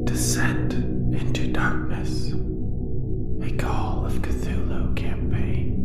Descent into Darkness, a Call of Cthulhu campaign.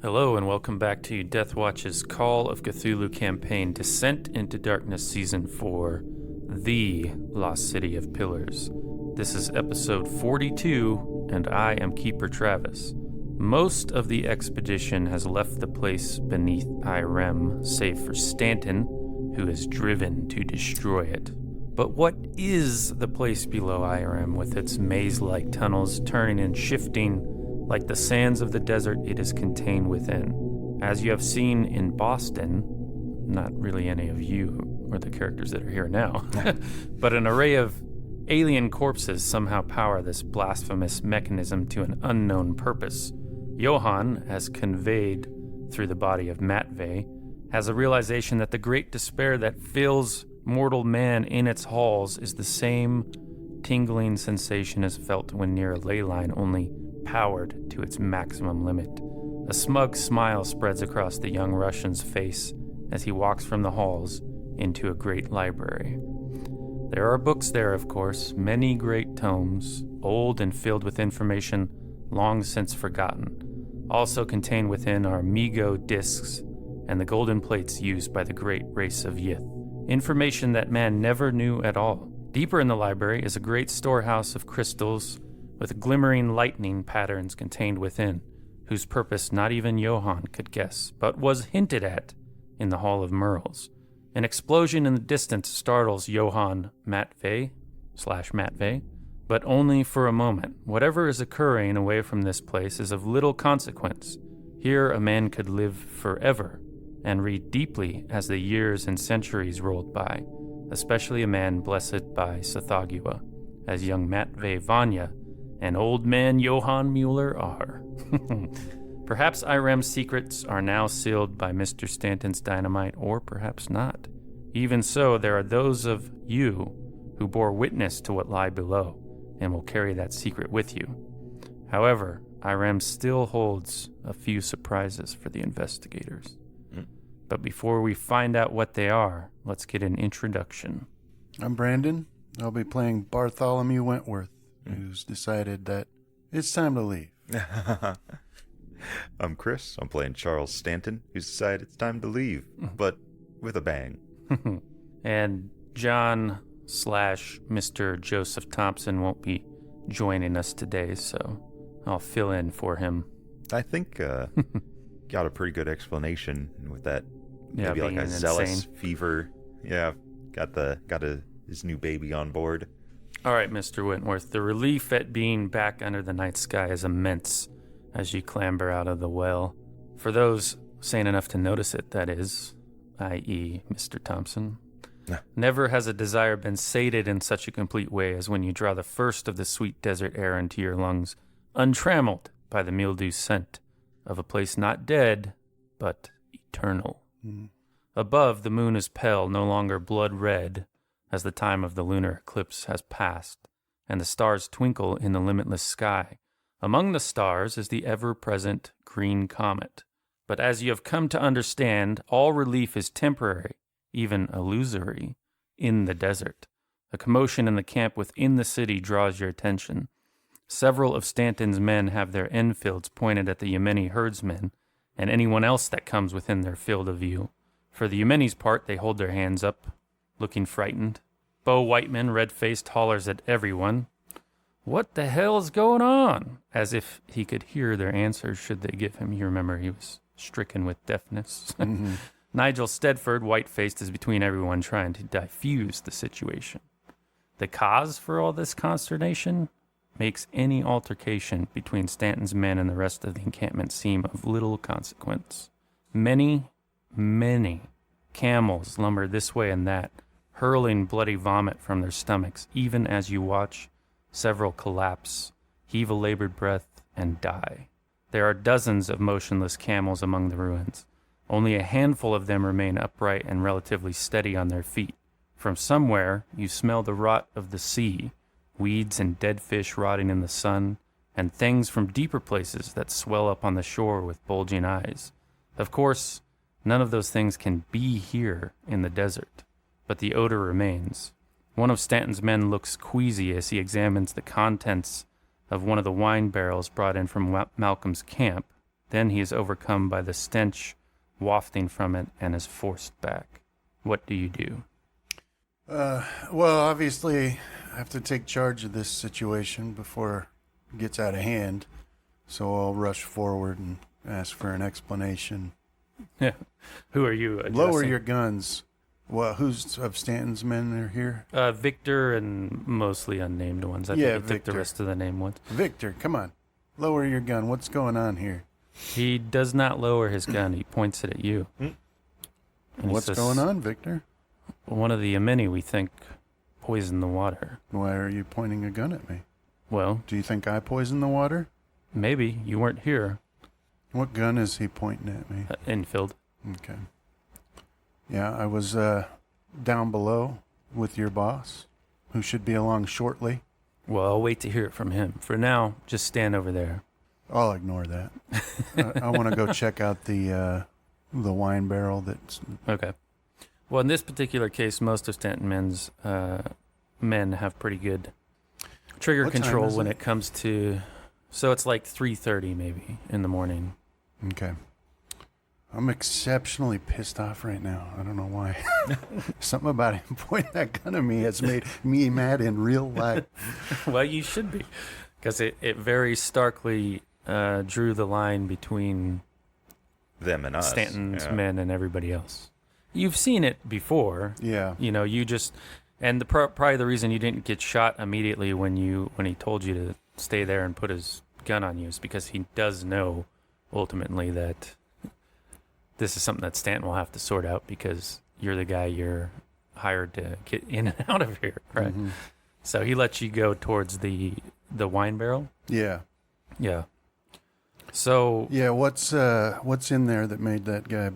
Hello and welcome back to Deathwatch's Call of Cthulhu campaign, Descent into Darkness Season 4, The Lost City of Pillars. This is episode 42, and I am Keeper Travis. Most of the expedition has left the place beneath Irem, save for Stanton, who is driven to destroy it. But what is the place below Irem, with its maze-like tunnels turning and shifting like the sands of the desert it is contained within? As you have seen in Boston, not really any of you or the characters that are here now, but an array of alien corpses somehow power this blasphemous mechanism to an unknown purpose. Johann, as conveyed through the body of Matvey, has a realization that the great despair that fills mortal man in its halls is the same tingling sensation as felt when near a ley line, only powered to its maximum limit. A smug smile spreads across the young Russian's face as he walks from the halls into a great library. There are books there, of course, many great tomes, old and filled with information long since forgotten. Also contained within are Migo discs and the golden plates used by the great race of Yith. Information that man never knew at all. Deeper in the library is a great storehouse of crystals with glimmering lightning patterns contained within, whose purpose not even Johann could guess, but was hinted at in the Hall of Merles. An explosion in the distance startles Johann Matvey, but only for a moment. Whatever is occurring away from this place is of little consequence. Here a man could live forever and read deeply as the years and centuries rolled by, especially a man blessed by Sathagua, as young Matvey Vanya and old man Johann Mueller are. Perhaps Irem's secrets are now sealed by Mr. Stanton's dynamite, or perhaps not. Even so, there are those of you who bore witness to what lie below, and will carry that secret with you. However, Irem still holds a few surprises for the investigators. But before we find out what they are, let's get an introduction. I'm Brandon. I'll be playing Bartholomew Wentworth, who's decided that it's time to leave. I'm Chris. I'm playing Charles Stanton, who's decided it's time to leave, but with a bang. And John / Mr. Joseph Thompson won't be joining us today, so I'll fill in for him. I think got a pretty good explanation with that. Maybe like a zealous fever. Yeah, got his new baby on board. All right, Mr. Wentworth, the relief at being back under the night sky is immense as you clamber out of the well. For those sane enough to notice it, that is, i.e. Mr. Thompson. Never has a desire been sated in such a complete way as when you draw the first of the sweet desert air into your lungs, untrammeled by the mildew scent of a place not dead, but eternal. Above, the moon is pale, no longer blood red, as the time of the lunar eclipse has passed, and the stars twinkle in the limitless sky. Among the stars is the ever-present green comet. But as you have come to understand, all relief is temporary, even illusory, in the desert. A commotion in the camp within the city draws your attention. Several of Stanton's men have their Enfields pointed at the Yemeni herdsmen and anyone else that comes within their field of view. For the Yemeni's part, they hold their hands up, looking frightened. Bo Whiteman, red-faced, hollers at everyone, "What the hell's going on?" As if he could hear their answers should they give him. You remember he was stricken with deafness. Nigel Stedford, white-faced, is between everyone trying to diffuse the situation. The cause for all this consternation makes any altercation between Stanton's men and the rest of the encampment seem of little consequence. Many, many camels lumber this way and that, hurling bloody vomit from their stomachs, even as you watch several collapse, heave a labored breath, and die. There are dozens of motionless camels among the ruins. Only a handful of them remain upright and relatively steady on their feet. From somewhere, you smell the rot of the sea, weeds and dead fish rotting in the sun, and things from deeper places that swell up on the shore with bulging eyes. Of course, none of those things can be here in the desert, but the odor remains. One of Stanton's men looks queasy as he examines the contents of one of the wine barrels brought in from Malcolm's camp. Then he is overcome by the stench wafting from it and is forced back. What do you do? Well, obviously, I have to take charge of this situation before it gets out of hand. So I'll rush forward and ask for an explanation. Yeah. Who are you addressing? Lower your guns. Well, who's of Stanton's men are here? Victor and mostly unnamed ones. I think he took the rest of the named ones. Victor, come on. Lower your gun. What's going on here? He does not lower his gun. He points it at you. What's going on, Victor? One of the Yemeni, we think, poisoned the water. Why are you pointing a gun at me? Well, do you think I poisoned the water? Maybe. You weren't here. What gun is he pointing at me? Infield. Okay. Yeah, I was down below with your boss, who should be along shortly. Well, I'll wait to hear it from him. For now, just stand over there. I'll ignore that. I want to go check out the wine barrel that's... Okay. Well, in this particular case, most of Stanton Men's men have pretty good trigger control when it comes to... So it's like 3:30 maybe in the morning. Okay. I'm exceptionally pissed off right now. I don't know why. Something about him pointing that gun at me has made me mad in real life. Well, you should be. Because it very starkly drew the line between them and us. Stanton's men and everybody else. You've seen it before. Yeah. You know, you just... And probably the reason you didn't get shot immediately when he told you to stay there and put his gun on you is because he does know, ultimately, that this is something that Stanton will have to sort out because you're the guy you're hired to get in and out of here, right? Mm-hmm. So he lets you go towards the wine barrel? Yeah. Yeah. So... Yeah, what's in there that made that guy...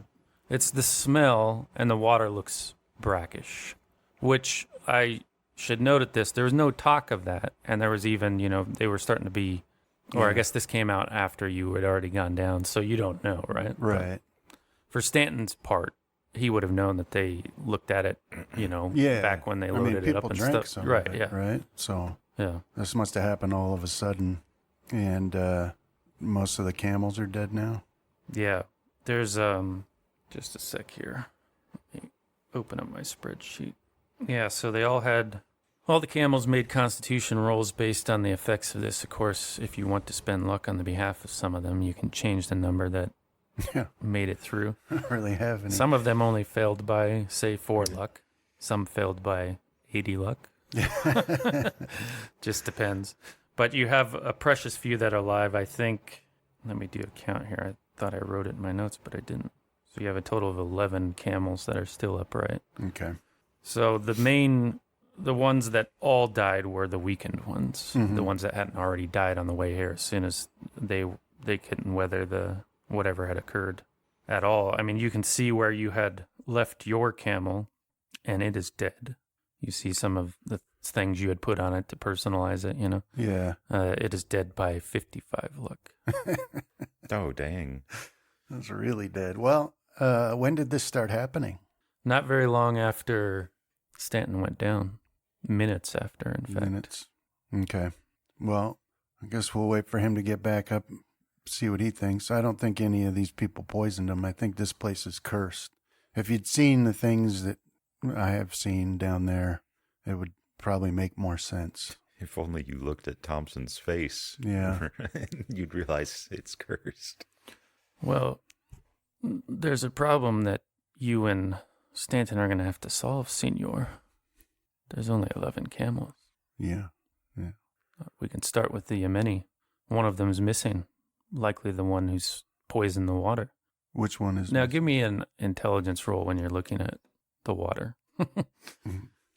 It's the smell, and the water looks brackish, which I should note at this. There was no talk of that, and there was even, they were starting to be... Or I guess this came out after you had already gone down, so you don't know, right? Right. But for Stanton's part, he would have known that they looked at it, back when they loaded it up and stuff. Some right, of it, yeah. Right? So yeah, this must have happened all of a sudden, and most of the camels are dead now. Yeah. There's, just a sec here. Let me open up my spreadsheet. Yeah, so they all the camels made constitution rolls based on the effects of this. Of course, if you want to spend luck on the behalf of some of them, you can change the number that made it through. I don't really have any. Some of them only failed by, say, 4 luck. Some failed by 80 luck. Just depends. But you have a precious few that are alive, I think. Let me do a count here. I thought I wrote it in my notes, but I didn't. So you have a total of 11 camels that are still upright. Okay. So the ones that all died were the weakened ones. Mm-hmm. The ones that hadn't already died on the way here. As soon as they couldn't weather the whatever had occurred at all. I mean, you can see where you had left your camel, and it is dead. You see some of the things you had put on it to personalize it, Yeah. It is dead by 55 luck. Oh, dang. That's really dead. Well, when did this start happening? Not very long after Stanton went down. Minutes after, in fact. Minutes. Okay. Well, I guess we'll wait for him to get back up, see what he thinks. I don't think any of these people poisoned him. I think this place is cursed. If you'd seen the things that I have seen down there, it would probably make more sense. If only you looked at Thompson's face. Yeah. You'd realize it's cursed. Well, there's a problem that you and Stanton are going to have to solve, Senor. There's only 11 camels. Yeah. We can start with the Yemeni. One of them's missing. Likely the one who's poisoned the water. Which one is... Now, give me an intelligence roll when you're looking at the water.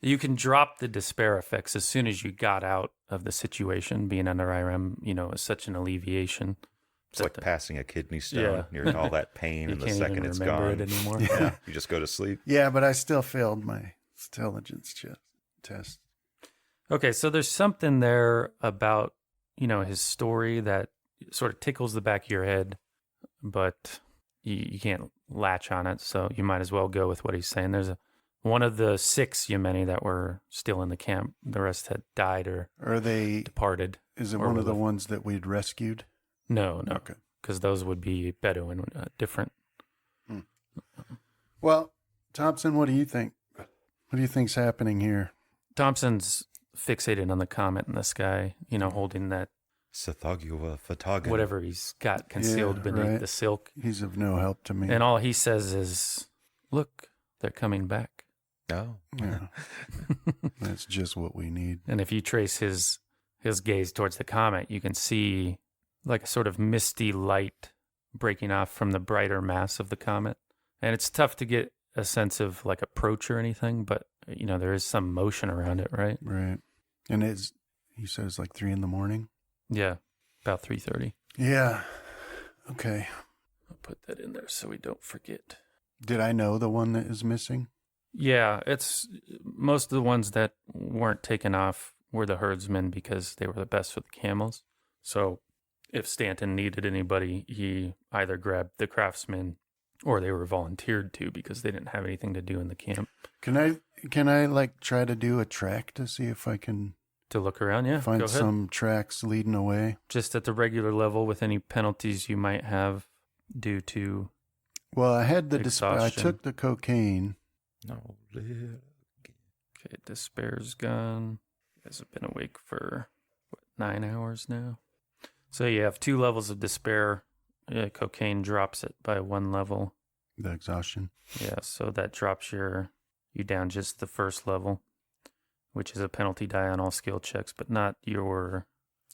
You can drop the despair effects as soon as you got out of the situation. Being under IRM, is such an alleviation. It's like passing a kidney stone. You're in all that pain, and the second it's gone, it anymore. Yeah, you just go to sleep. Yeah, but I still failed my intelligence test. Okay, so there's something there about, his story that sort of tickles the back of your head, but you can't latch on it, so you might as well go with what he's saying. There's one of the 6 Yemeni that were still in the camp. The rest had died or are they departed. Is it one of the ones that we'd rescued? No. Okay. Because those would be Bedouin, different. Well, Thompson, what do you think? What do you think's happening here? Thompson's fixated on the comet in the sky, holding that Sathagua Fatagan. whatever he's got concealed beneath the silk. He's of no help to me. And all he says is, "Look, they're coming back." Oh. Yeah. That's just what we need. And if you trace his gaze towards the comet, you can see like a sort of misty light breaking off from the brighter mass of the comet. And it's tough to get a sense of like approach or anything, but there is some motion around it, right? Right. And he says like 3 a.m. Yeah, about 3:30. Yeah. Okay. I'll put that in there so we don't forget. Did I know the one that is missing? Yeah, it's most of the ones that weren't taken off were the herdsmen because they were the best with the camels. So if Stanton needed anybody, he either grabbed the craftsmen or they were volunteered to because they didn't have anything to do in the camp. Can I like try to do a track to see if I can to look around? Yeah, find some tracks leading away? Just at the regular level with any penalties you might have due to. Well, I had the despair. I took the cocaine. No. Okay, despair's gone. You guys have been awake for 9 hours now. So you have 2 levels of despair. Yeah, cocaine drops it by 1 level. The exhaustion. Yeah, so that drops you down just the first level, which is a penalty die on all skill checks, but not your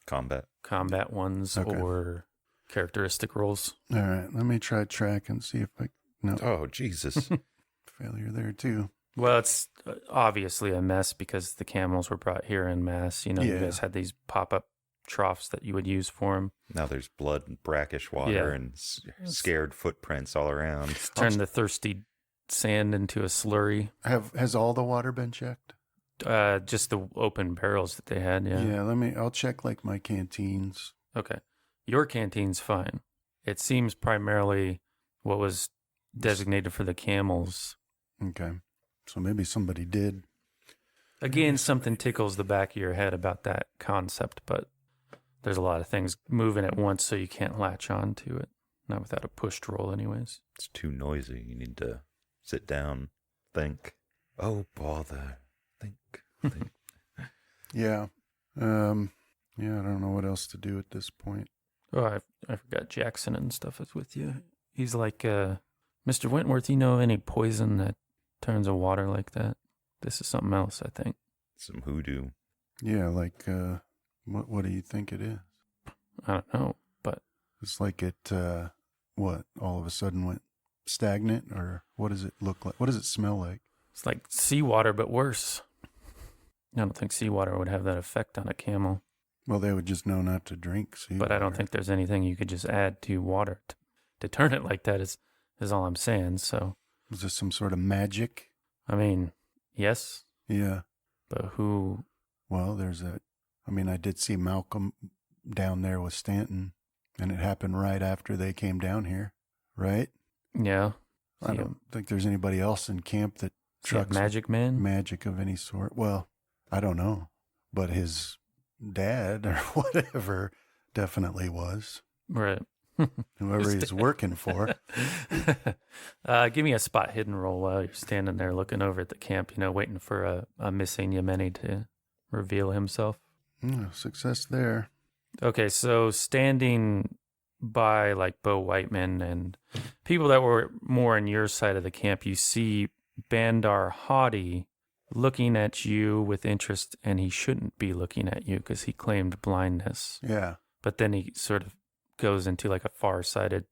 combat ones or characteristic rolls. All right, let me try track and see if I... No. Oh, Jesus. Failure there, too. Well, it's obviously a mess because the camels were brought here en masse. You guys had these pop-up troughs that you would use for them. Now there's blood and brackish water and scared footprints all around. It's turned the thirsty sand into a slurry. Has all the water been checked? Just the open barrels that they had, yeah. Yeah, I'll check like my canteens. Okay. Your canteen's fine. It seems primarily what was designated for the camels. Okay. So maybe somebody did. Again, something tickles the back of your head about that concept, but there's a lot of things moving at once, so you can't latch on to it. Not without a pushed roll anyways. It's too noisy. You need to sit down, think. Oh, bother. Think. Yeah. I don't know what else to do at this point. Oh, I forgot Jackson and stuff is with you. He's like, Mr. Wentworth, you know any poison that turns a water like that? This is something else, I think. Some hoodoo. Yeah, like, what do you think it is? I don't know, but... It's like it, all of a sudden went stagnant, or what does it look like? What does it smell like? It's like seawater, but worse. I don't think seawater would have that effect on a camel. Well, they would just know not to drink seawater. But I don't think there's anything you could just add to water to turn it like that is all I'm saying, so... Is this some sort of magic? I mean, yes. Yeah. But who... Well, I did see Malcolm down there with Stanton, and it happened right after they came down here, right? Yeah. I don't think there's anybody else in camp that trucks magic man? Magic of any sort. Well, I don't know, but his dad or whatever definitely was. Right. Whoever he's working for. Give me a spot hidden roll while you're standing there looking over at the camp, waiting for a missing Yemeni to reveal himself. Success there. Okay, so standing by like Bo Whiteman and people that were more on your side of the camp, you see Bandar Haughty looking at you with interest, and he shouldn't be looking at you because he claimed blindness. Yeah. But then he sort of goes into like a far-sighted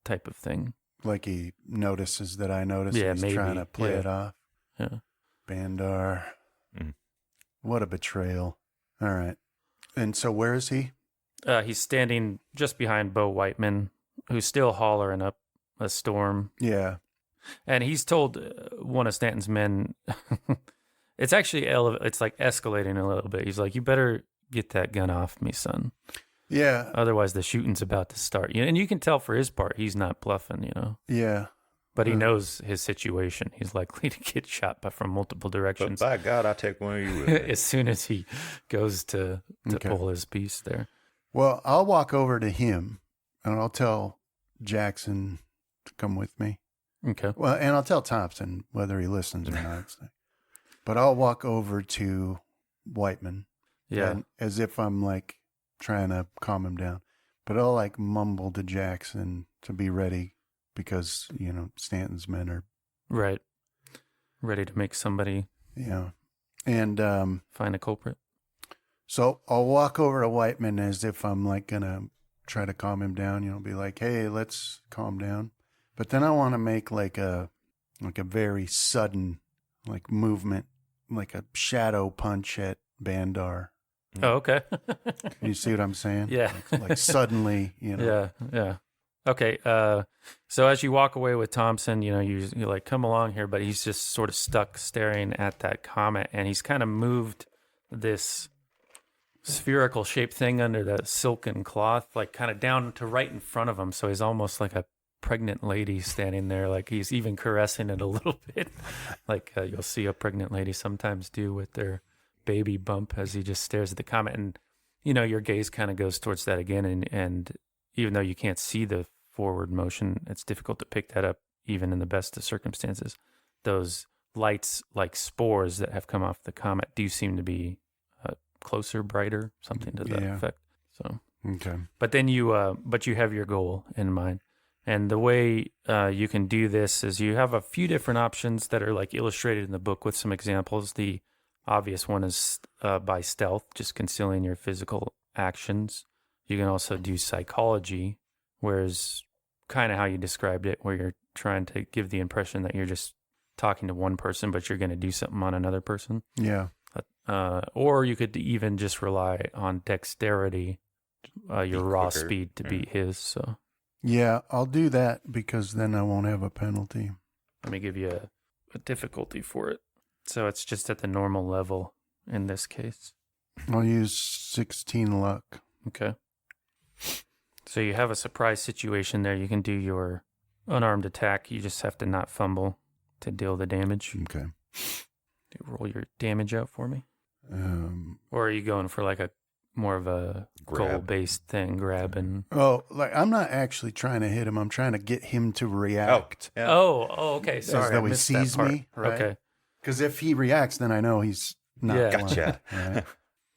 type of thing. Like he notices that I notice. Yeah, he's maybe. Trying to play it off. Yeah. Bandar. What a betrayal. All right. And so where is he? He's standing just behind Bo Whiteman, who's still hollering up a storm. Yeah. And he's told one of Stanton's men, it's actually it's like escalating a little bit. He's like, you better get that gun off me, son. Yeah. Otherwise, the shooting's about to start. And you can tell for his part, he's not bluffing, Yeah. But he knows his situation. He's likely to get shot from multiple directions. But by God, I'll take one of you with me. As soon as he goes to pull his piece there. Well, I'll walk over to him and I'll tell Jackson to come with me. Okay. Well, and I'll tell Thompson whether he listens or not. But I'll walk over to Whiteman. Yeah. And as if I'm like trying to calm him down. But I'll like mumble to Jackson to be ready because, Stanton's men are right. Ready to make somebody and find a culprit. So I'll walk over to Whiteman as if I'm like gonna try to calm him down, be like, hey, let's calm down. But then I want to make like a very sudden like movement, like a shadow punch at Bandar. Oh, okay. You see what I'm saying? Yeah. Like suddenly, Yeah. Okay. So as you walk away with Thompson, you're like, come along here, but he's just sort of stuck staring at that comet, and he's kind of moved this spherical shaped thing under the silken cloth, like kind of down to right in front of him. So he's almost like a pregnant lady standing there. Like he's even caressing it a little bit, like you'll see a pregnant lady sometimes do with their baby bump as he just stares at the comet. And, your gaze kind of goes towards that again. And even though you can't see the forward motion, it's difficult to pick that up even in the best of circumstances. Those lights like spores that have come off the comet do seem to be closer, brighter, something to that effect. So, okay. But then you have your goal in mind. And the way you can do this is you have a few different options that are like illustrated in the book with some examples. The obvious one is by stealth, just concealing your physical actions. You can also do psychology, whereas kind of how you described it, where you're trying to give the impression that you're just talking to one person, but you're going to do something on another person. Yeah. Or you could even just rely on dexterity, your raw speed to beat his. So yeah, I'll do that because then I won't have a penalty. let me give you a difficulty for it. So it's just at the normal level in this case. I'll use 16 luck. Okay. So you have a surprise situation there. You can do your unarmed attack. You just have to not fumble to deal the damage. Okay. Roll your damage out for me. Or are you going for like a more of a goal-based thing, grabbing? Oh, like I'm not actually trying to hit him. I'm trying to get him to react. Yeah. Oh, okay. Sorry, as though he sees me. Right? Okay. Because if he reacts, then I know he's not. Yeah. Gotcha. Right?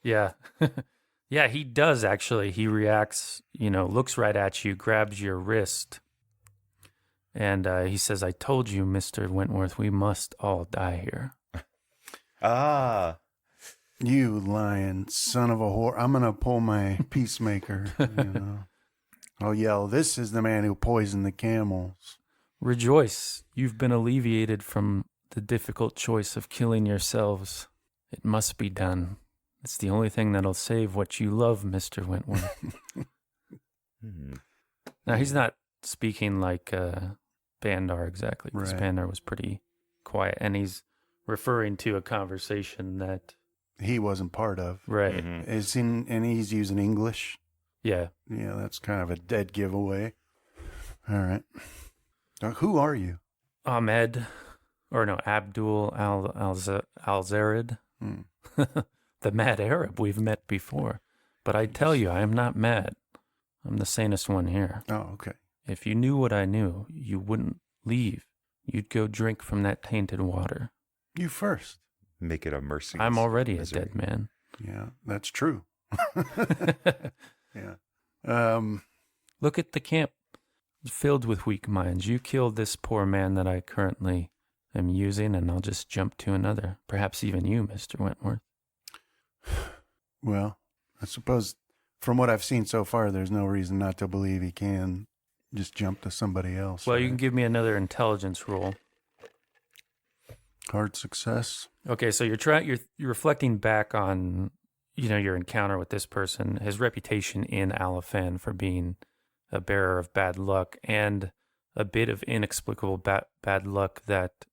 Yeah. Yeah, he does actually. He reacts, looks right at you, grabs your wrist, and he says, I told you, Mr. Wentworth, we must all die here. Ah. You lying son of a whore. I'm going to pull my peacemaker. I'll yell, this is the man who poisoned the camels. Rejoice, you've been alleviated from the difficult choice of killing yourselves. It must be done. It's the only thing that'll save what you love, Mr. Wentworth. Now, he's not speaking like Bandar exactly, because Right. Bandar was pretty quiet, and he's referring to a conversation that... He wasn't part of. Right. Mm-hmm. And he's using English. Yeah. Yeah, that's kind of a dead giveaway. All right. Now, who are you? Abdul Al-Zarid. The mad Arab we've met before. But I tell you, I am not mad. I'm the sanest one here. Oh, okay. If you knew what I knew, you wouldn't leave. You'd go drink from that tainted water. You first. Make it a mercy. I'm already misery. a dead man. Yeah, that's true. Yeah. Look at the camp. It's filled with weak minds. You killed this poor man that I currently am using, and I'll just jump to another. Perhaps even you, Mr. Wentworth. Well, I suppose from what I've seen so far, there's no reason not to believe he can just jump to somebody else. Well, right? you can give me another intelligence roll. Hard success. Okay, so you're reflecting back on, your encounter with this person, his reputation in Alafan for being a bearer of bad luck, and a bit of inexplicable bad luck that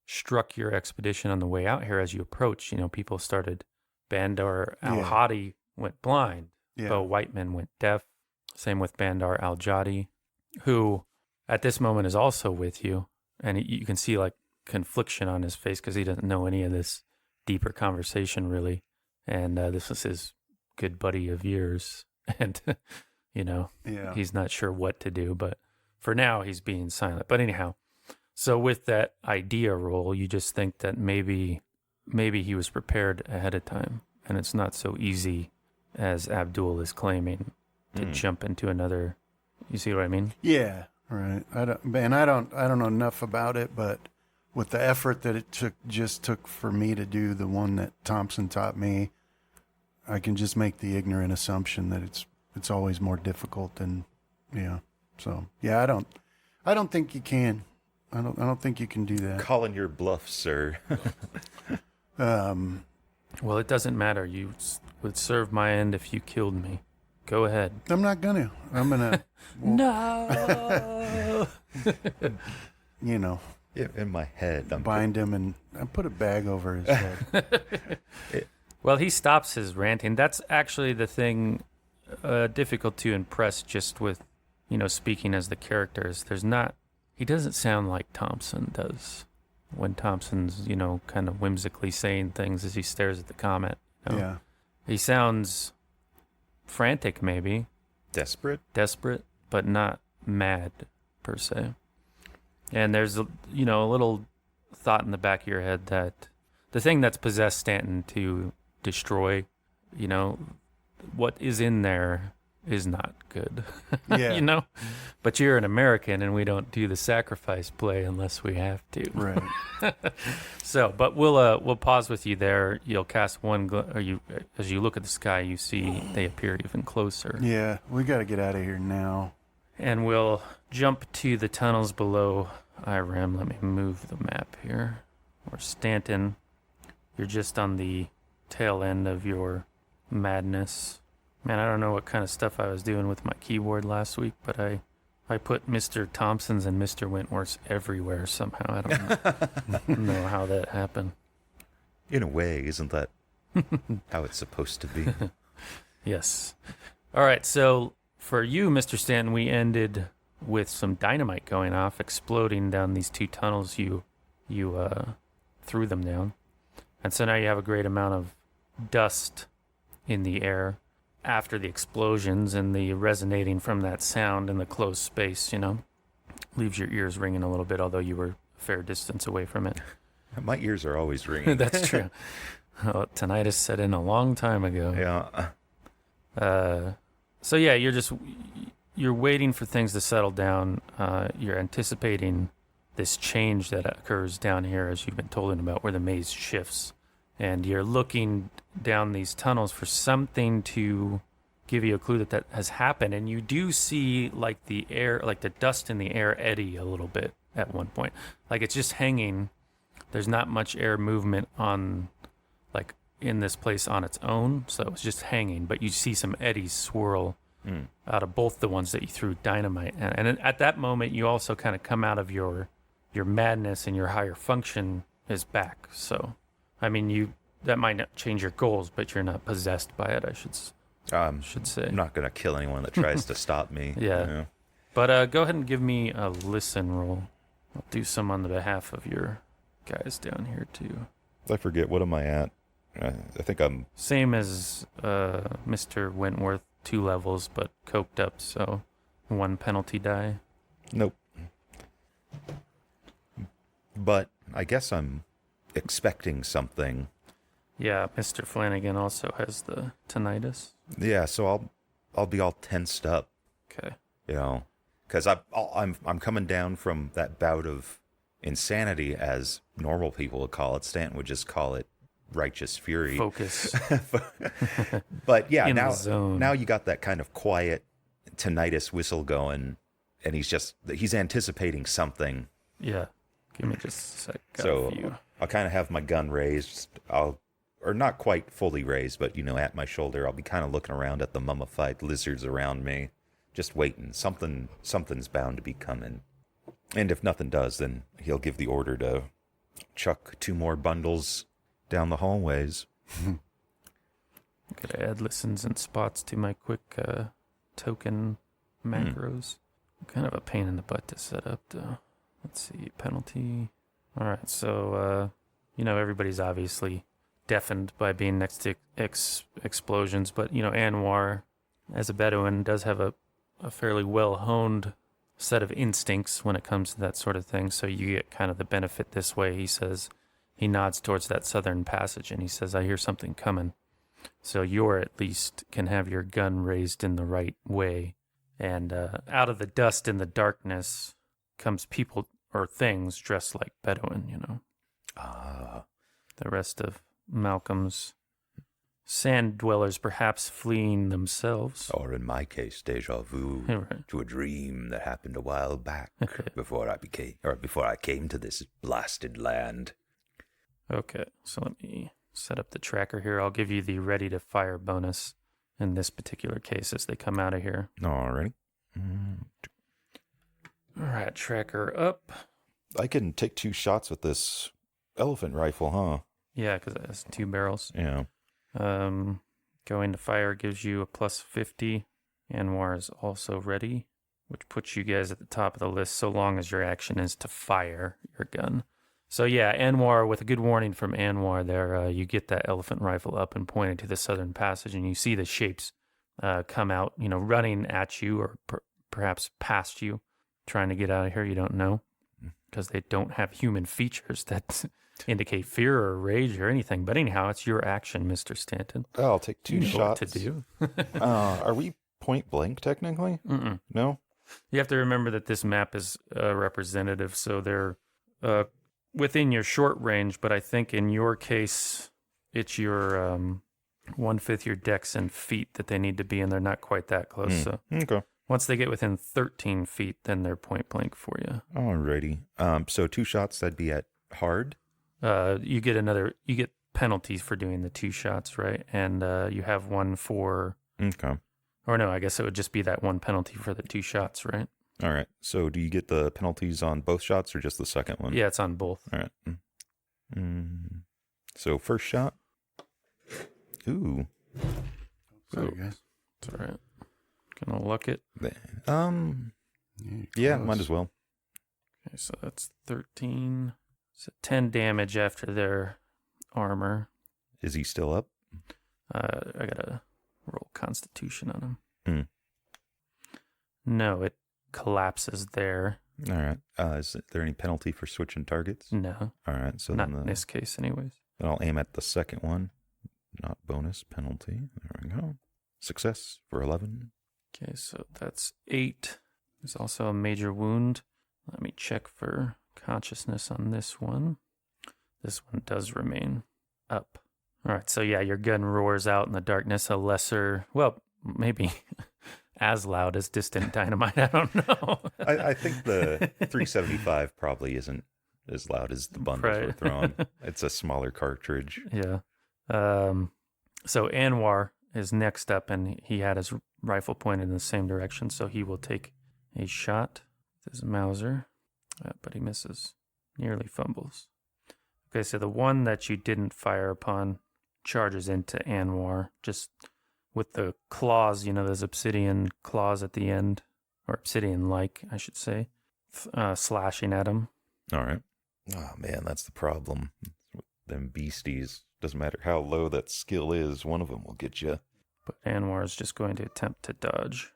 struck your expedition on the way out here as you approached. People started, Bandar al-Hadi went blind. Yeah. Bo Whiteman went deaf. Same with Bandar al-Jadi, who at this moment is also with you. And you can see like confliction on his face because he doesn't know any of this deeper conversation really. And this was his good buddy of years. And, he's not sure what to do. But for now, he's being silent. But anyhow, so with that idea roll, you just think that maybe he was prepared ahead of time. And it's not so easy as Abdul is claiming to jump into another. You see what I mean? Yeah, right. I don't know enough about it, but with the effort that it took for me to do the one that Thompson taught me, I can just make the ignorant assumption that it's always more difficult than, So yeah, I don't think you can. I don't think you can do that. Calling your bluff, sir. Well, it doesn't matter. You would serve my end if you killed me. Go ahead. I'm not gonna. I'm gonna. No. In my head, I'm bind him and I put a bag over his head. Well, he stops his ranting. That's actually the thing difficult to impress just with, speaking as the characters. He doesn't sound like Thompson does when Thompson's, kind of whimsically saying things as he stares at the comet. Yeah. He sounds frantic, maybe. Desperate, but not mad, per se. And there's, a little thought in the back of your head that the thing that's possessed Stanton to destroy, what is in there is not good. Yeah. But you're an American and we don't do the sacrifice play unless we have to. Right. So, but we'll pause with you there. You'll cast one, as you look at the sky, you see they appear even closer. Yeah, we got to get out of here now. And we'll jump to the tunnels below Iram. Let me move the map here. Or Stanton, you're just on the tail end of your madness. Man, I don't know what kind of stuff I was doing with my keyboard last week, but I put Mr. Thompson's and Mr. Wentworth's everywhere somehow. I don't know how that happened. In a way, isn't that how it's supposed to be? Yes. All right, so for you, Mr. Stanton, we ended with some dynamite going off, exploding down these two tunnels you threw them down. And so now you have a great amount of dust in the air after the explosions, and the resonating from that sound in the closed space, leaves your ears ringing a little bit, although you were a fair distance away from it. My ears are always ringing. That's true. Oh, tinnitus set in a long time ago. Yeah. So yeah, you're waiting for things to settle down. You're anticipating this change that occurs down here, as you've been told about, where the maze shifts. And you're looking down these tunnels for something to give you a clue that has happened. And you do see like the air, like the dust in the air eddy a little bit at one point. Like it's just hanging. There's not much air movement in this place on its own. So it's just hanging, but you see some eddies swirl out of both the ones that you threw dynamite. And at that moment, you also kind of come out of your madness, and your higher function is back. So I mean, that might not change your goals, but you're not possessed by it, I should say. I'm not going to kill anyone that tries to stop me. Yeah. But go ahead and give me a listen roll. I'll do some on the behalf of your guys down here, too. I forget, what am I at? I think I'm... Same as Mr. Wentworth, 2 levels, but coked up, so 1 penalty die. Nope. But I guess I'm expecting something. Yeah, Mr. Flanagan also has the tinnitus. Yeah, so I'll be all tensed up. Okay. Because I'm coming down from that bout of insanity, as normal people would call it. Stanton would just call it righteous fury. Focus. But yeah, now you got that kind of quiet tinnitus whistle going, and he's anticipating something. Yeah. Give me just a sec. So I'll kind of have my gun raised. Or not quite fully raised, but, at my shoulder. I'll be kind of looking around at the mummified lizards around me, just waiting. Something's bound to be coming. And if nothing does, then he'll give the order to chuck 2 more bundles down the hallways. Could I add listens and spots to my quick token macros? Kind of a pain in the butt to set up, though. Let's see, penalty. All right, so, everybody's obviously deafened by being next to explosions, but, Anwar, as a Bedouin, does have a fairly well-honed set of instincts when it comes to that sort of thing, so you get kind of the benefit this way. He nods towards that southern passage, and he says, I hear something coming. So you're at least can have your gun raised in the right way. And out of the dust in the darkness comes people or things dressed like Bedouin, The rest of Malcolm's sand dwellers perhaps fleeing themselves. Or in my case, deja vu Right. to a dream that happened a while back before I came to this blasted land. Okay, so let me set up the tracker here. I'll give you the ready to fire bonus in this particular case as they come out of here. Alrighty. All right, tracker up. I can take 2 shots with this elephant rifle, huh? Yeah, because it has 2 barrels. Yeah. Going to fire gives you a plus 50. Anwar is also ready, which puts you guys at the top of the list so long as your action is to fire your gun. So yeah, Anwar, with a good warning from Anwar there, you get that elephant rifle up and pointed to the southern passage, and you see the shapes come out, running at you or perhaps past you, trying to get out of here. You don't know, because they don't have human features that indicate fear or rage or anything. But anyhow, it's your action, Mr. Stanton. I'll take 2 shots. What to do. Are we point blank, technically? Mm-mm. No? You have to remember that this map is representative, so they're within your short range, but I think in your case, it's your 1/5 your dex and feet that they need to be in. They're not quite that close. So Okay. once they get within 13 feet, then they're point blank for you. Alrighty. So 2 shots, that'd be at hard? You get penalties for doing the 2 shots, right? And you have one for... Okay. Or no, I guess it would just be that one penalty for the 2 shots, right? All right. So do you get the penalties on both shots or just the second one? Yeah, it's on both. All right. So first shot. Ooh. Sorry, guys. It's all right. Gonna luck it. Yeah, might as well. Okay, so that's 13. So 10 damage after their armor. Is he still up? I gotta roll Constitution on him. Hmm. No, it collapses there. All right. Is there any penalty for switching targets? No. All right. So not then in this case, anyways. then I'll aim at the second one. Not bonus, penalty. There we go. Success for 11. Okay, so that's 8. There's also a major wound. Let me check for consciousness on this one. This one does remain up. All right, so yeah, your gun roars out in the darkness, a lesser, well, maybe as loud as distant dynamite. I don't know. I think the 375 probably isn't as loud as the bundles we're throwing. It's a smaller cartridge. Yeah. So Anwar is next up, and he had his rifle pointed in the same direction, so he will take a shot with his Mauser, but he misses, nearly fumbles. Okay, so the one that you didn't fire upon charges into Anwar, just with the claws, those obsidian claws at the end, or obsidian-like, I should say, slashing at him. All right. Oh, man, that's the problem. Them beasties. Doesn't matter how low that skill is, one of them will get you. But Anwar is just going to attempt to dodge.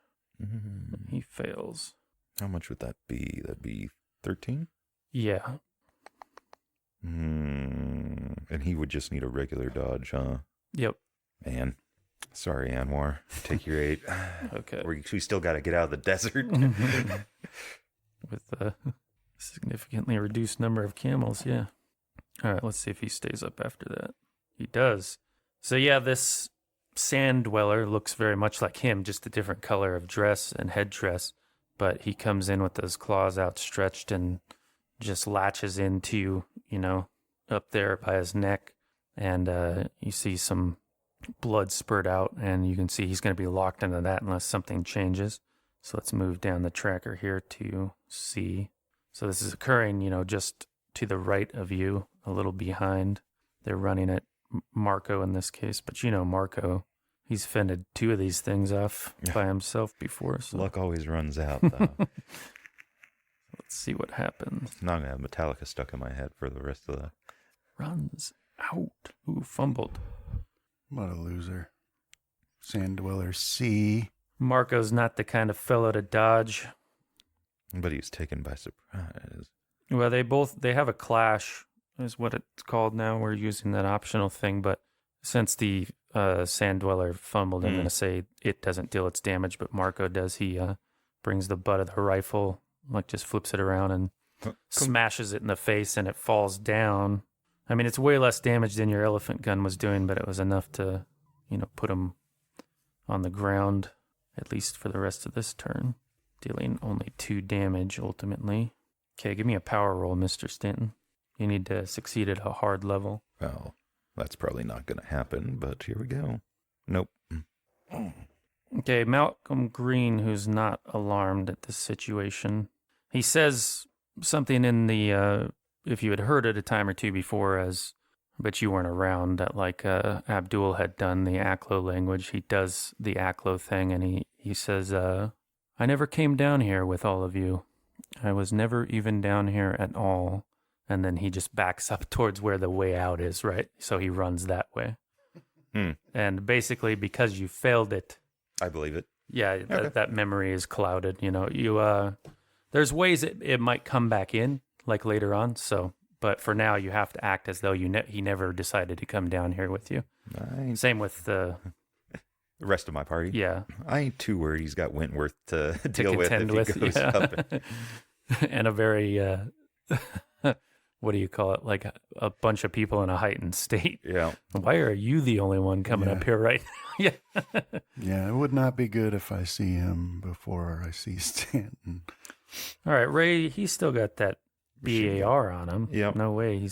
He fails. How much would that be? That'd be 13? Yeah. And he would just need a regular dodge, huh? Yep. Man. Sorry, Anwar. Take your 8. Okay. We still got to get out of the desert. With a significantly reduced number of camels, yeah. All right, let's see if he stays up after that. He does. So yeah, this sand dweller looks very much like him, just a different color of dress and headdress. but he comes in with those claws outstretched and just latches into, up there by his neck. And you see some blood spurt out, and you can see he's going to be locked into that unless something changes. So let's move down the tracker here to C. So this is occurring, just to the right of you, a little behind. They're running at Marco in this case, but Marco, he's fended 2 of these things off by himself before. So. Luck always runs out, though. Let's see what happens. Now I'm going to have Metallica stuck in my head for the rest of the... Runs out. Ooh, fumbled. What a loser. Sand Dweller C. Marco's not the kind of fellow to dodge. But he's taken by surprise. Well, they have a clash, is what it's called now. We're using that optional thing, but since the Sand Dweller fumbled, I'm going to say it doesn't deal its damage, but Marco does. He brings the butt of the rifle, just flips it around and smashes it in the face, and it falls down. I mean, it's way less damage than your elephant gun was doing, but it was enough to, put him on the ground, at least for the rest of this turn, dealing only 2 damage ultimately. Okay, give me a power roll, Mr. Stanton. You need to succeed at a hard level. Well, that's probably not going to happen, but here we go. Nope. Okay, Malcolm Green, who's not alarmed at this situation, he says something in the, if you had heard it a time or 2 before, but you weren't around, that like Abdul had done the Aklo language. He does the Aklo thing, and he says, I never came down here with all of you. I was never even down here at all. And then he just backs up towards where the way out is, right? So he runs that way. And basically, because you failed it, I believe it. yeah, Okay. that memory is clouded. There's ways it might come back in, like later on. So, but for now, you have to act as though he never decided to come down here with you. Same with the rest of my party. Yeah, I ain't too worried. He's got Wentworth to deal with if contend he goes up. and a very what do you call it? Like a bunch of people in a heightened state. Yeah. Why are you the only one coming up here right now? Yeah. Yeah, it would not be good if I see him before I see Stanton. All right, Ray, he's still got that BAR on him. Yep. No way.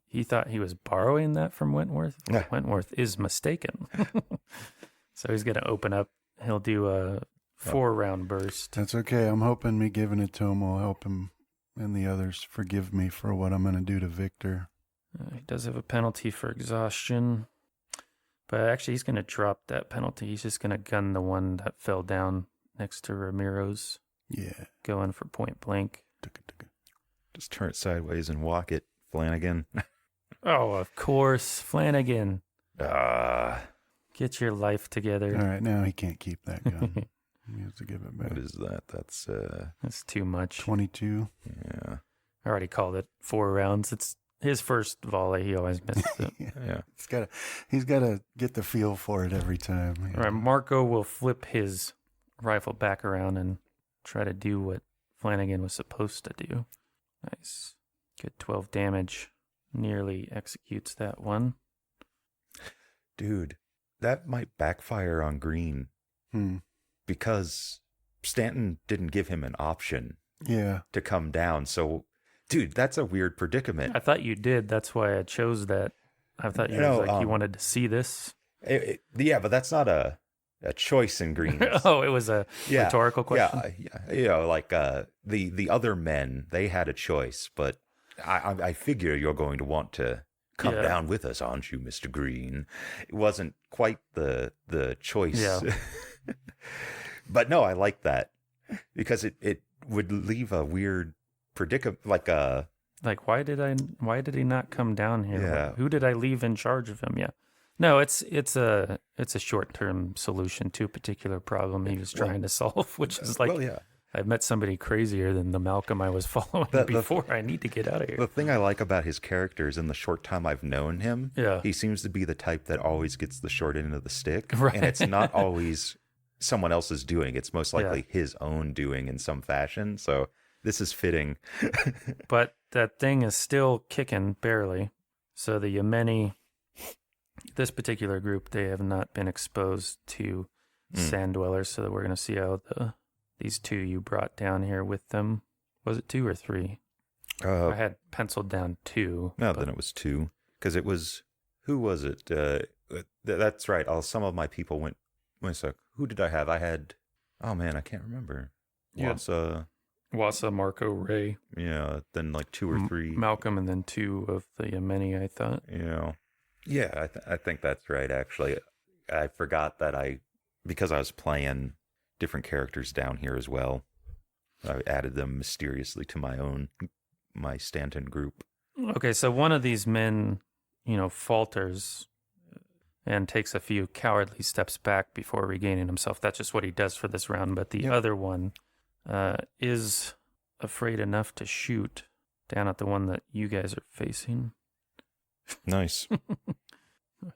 He thought he was borrowing that from Wentworth. Yeah. Wentworth is mistaken. So he's going to open up. He'll do a 4-round burst. That's okay. I'm hoping me giving it to him will help him and the others forgive me for what I'm going to do to Victor. He does have a penalty for exhaustion. But actually, he's going to drop that penalty. He's just going to gun the one that fell down next to Ramiro's. Yeah. Going for point blank. Just turn it sideways and walk it, Flanagan. Oh, of course. Flanagan. Ah. Get your life together. All right, now he can't keep that gun. He has to give it back. What is that? That's That's too much. 22. yeah. I already called it 4 rounds. It's his first volley. He always misses it. Yeah. He's gotta get the feel for it every time. All right, Marco will flip his rifle back around and try to do what Flanagan was supposed to do. Nice. Good 12 damage. Nearly executes that one. Dude, that might backfire on Green because Stanton didn't give him an option to come down. So, dude, that's a weird predicament. I thought you did. That's why I chose that. I thought you wanted to see this. Yeah, but that's not a choice in Green's. Oh, it was a rhetorical question? Yeah. Like the other men, they had a choice, but I figure you're going to want to come down with us, aren't you, Mr. Green? It wasn't quite the choice. Yeah. But no, I like that because it would leave a weird predicament, like why did he not come down here? Yeah. Who did I leave in charge of him? Yeah. No, it's a short-term solution to a particular problem he was trying to solve, which is I met somebody crazier than the Malcolm I was following before. I need to get out of here. The thing I like about his character is in the short time I've known him, he seems to be the type that always gets the short end of the stick. Right. And it's not always someone else's doing. It's most likely his own doing in some fashion. So this is fitting. But that thing is still kicking, barely. So the Yemeni, this particular group, they have not been exposed to sand dwellers, so that we're going to see how these two you brought down here with them. Was it 2 or 3? I had penciled down 2. No, then it was 2. Because it was, who was it? That's right. Some of my people went a sec. Who did I have? I had, oh man, I can't remember. Wassa, Marco, Ray. Yeah, then like 2 or 3. Malcolm, and then 2 of the Yemeni, I thought. Yeah, I think that's right, actually. I forgot that because I was playing different characters down here as well, I added them mysteriously to my Stanton group. Okay, so one of these men, falters and takes a few cowardly steps back before regaining himself. That's just what he does for this round. But the other one is afraid enough to shoot down at the one that you guys are facing. Nice. I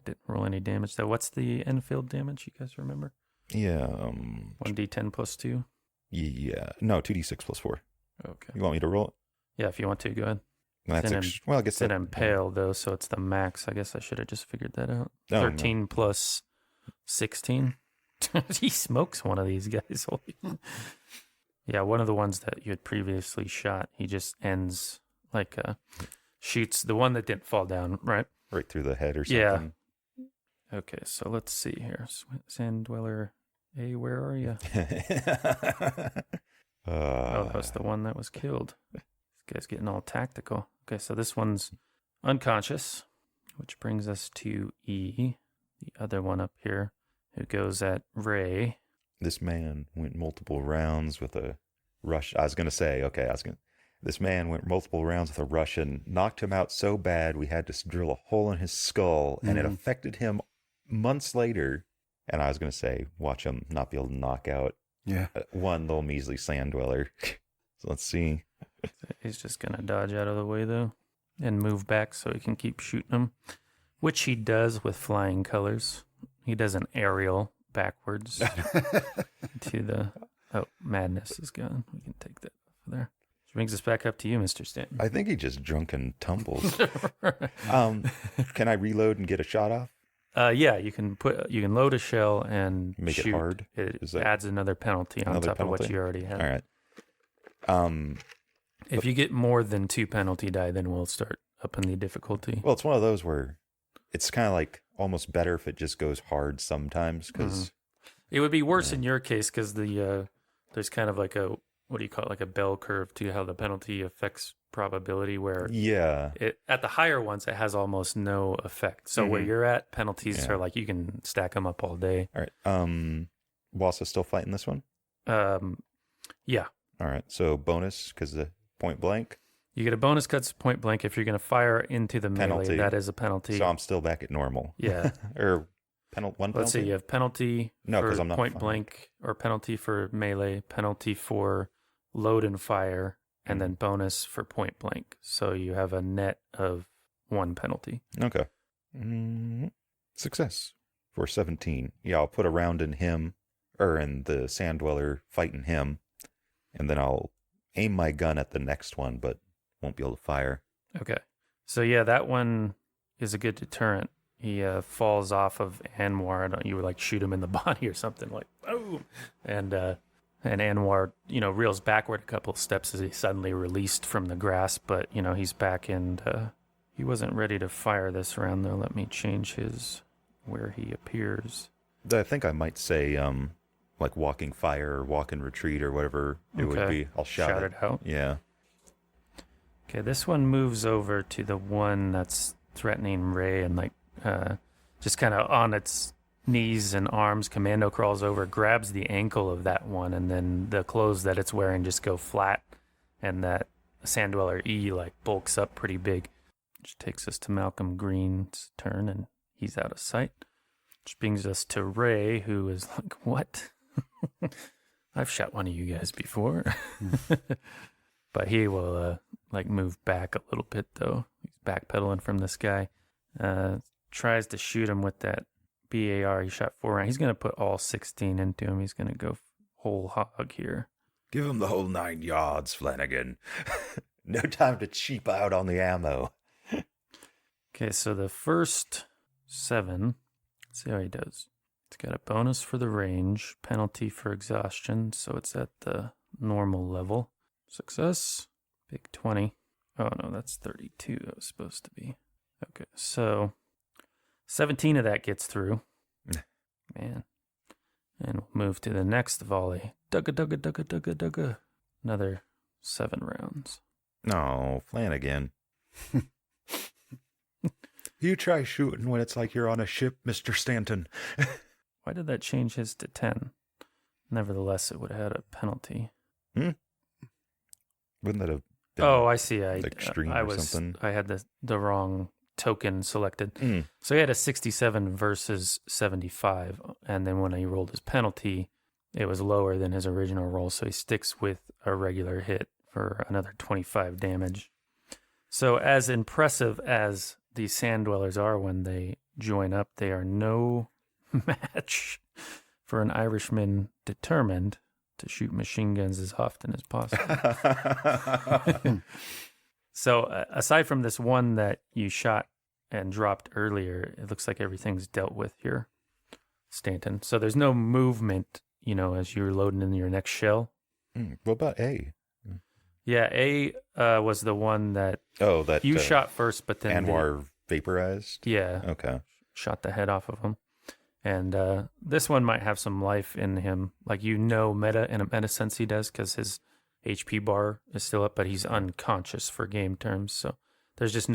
didn't roll any damage, though. What's the Enfield damage, you guys remember? Yeah. 1d10 plus 2? Yeah. No, 2d6 plus 4. Okay. You want me to roll it? Yeah, if you want to, go ahead. Well, I guess it's an impale, though, so it's the max. I guess I should have just figured that out. Oh, 13 plus 16. He smokes one of these guys. Yeah, one of the ones that you had previously shot, he just ends shoots the one that didn't fall down, right? Right through the head or something. Yeah. Okay, so let's see here. Sand Dweller A, where are you? That was the one that was killed. This guy's getting all tactical. Okay, so this one's unconscious, which brings us to E, the other one up here, who goes at Ray. This man went multiple rounds with a rush. This man went multiple rounds with a Russian, knocked him out so bad we had to drill a hole in his skull, and it affected him months later. And I was going to say, watch him not be able to knock out one little measly sand dweller. So let's see. He's just going to dodge out of the way, though, and move back so he can keep shooting him, which he does with flying colors. He does an aerial backwards to the... Oh, madness is gone. We can take that off of there. Which brings us back up to you, Mr. Stanton. I think he just drunken tumbles. Can I reload and get a shot off? Yeah, you can load a shell and make shoot. It hard. It adds another penalty on top of what you already have. All right. If you get more than 2 penalty die, then we'll start upping the difficulty. Well, it's one of those where it's kind of like almost better if it just goes hard sometimes, because it would be worse in your case because there's kind of like a, what do you call it, like a bell curve to how the penalty affects probability, where at the higher ones it has almost no effect. So where you're at, penalties are like you can stack them up all day. All right. Wassa still fighting this one? Yeah. All right. So bonus because the point blank. You get a bonus cuts point blank if you're going to fire into the melee. Penalty. That is a penalty. So I'm still back at normal. Yeah. Or one penalty. Let's see. You have penalty for I'm not point firing. blank, or penalty for melee, penalty for load and fire, and then bonus for point blank. So you have a net of 1 penalty. Okay. Success for 17. Yeah, I'll put a round in him, or in the sand dweller fighting him, and then I'll aim my gun at the next one, but won't be able to fire. Okay. So yeah, that one is a good deterrent. He falls off of Anwar. You would like shoot him in the body or something, like boom, and Anwar, reels backward a couple of steps as he's suddenly released from the grasp. But he's back, and he wasn't ready to fire this round though. Let me change where he appears. I think I might say like walking fire or walk and retreat or whatever it would be. I'll shout it out. Yeah. Okay, this one moves over to the one that's threatening Ray, and just kind of on its knees and arms, commando crawls over, grabs the ankle of that one, and then the clothes that it's wearing just go flat, and that Sand Dweller E bulks up pretty big. Which takes us to Malcolm Green's turn, and he's out of sight. Which brings us to Ray, who is like, what? I've shot one of you guys before. But he will move back a little bit, though. He's backpedaling from this guy. Tries to shoot him with that BAR. He shot 4 rounds. He's going to put all 16 into him. He's going to go whole hog here. Give him the whole 9 yards, Flanagan. No time to cheap out on the ammo. Okay, so the first 7, let's see how he does. It's got a bonus for the range, penalty for exhaustion, so it's at the normal level. Success. Big 20. Oh, no, that's 32 it was supposed to be. Okay, so 17 of that gets through. Man. And we'll move to the next volley. Dugga, dugga, dugga, dugga, dugga. Another 7 rounds. No, Flanagan. You try shooting when it's like you're on a ship, Mr. Stanton. Why did that change his to 10? Nevertheless, it would have had a penalty. Wouldn't that have been I see. extreme or something? I had the wrong token selected. So he had a 67 versus 75, and then when he rolled his penalty, it was lower than his original roll, so he sticks with a regular hit for another 25 damage. So as impressive as these sand dwellers are when they join up, they are no match for an Irishman determined to shoot machine guns as often as possible. So aside from this one that you shot and dropped earlier, it looks like everything's dealt with here, Stanton. So there's no movement, as you're loading in your next shell. What about A? Yeah, A was the one that that you shot first, but then Anwar vaporized? Yeah. Okay. Shot the head off of him. And this one might have some life in him. Like, meta in a meta sense he does, because his HP bar is still up, but he's unconscious for game terms. So there's just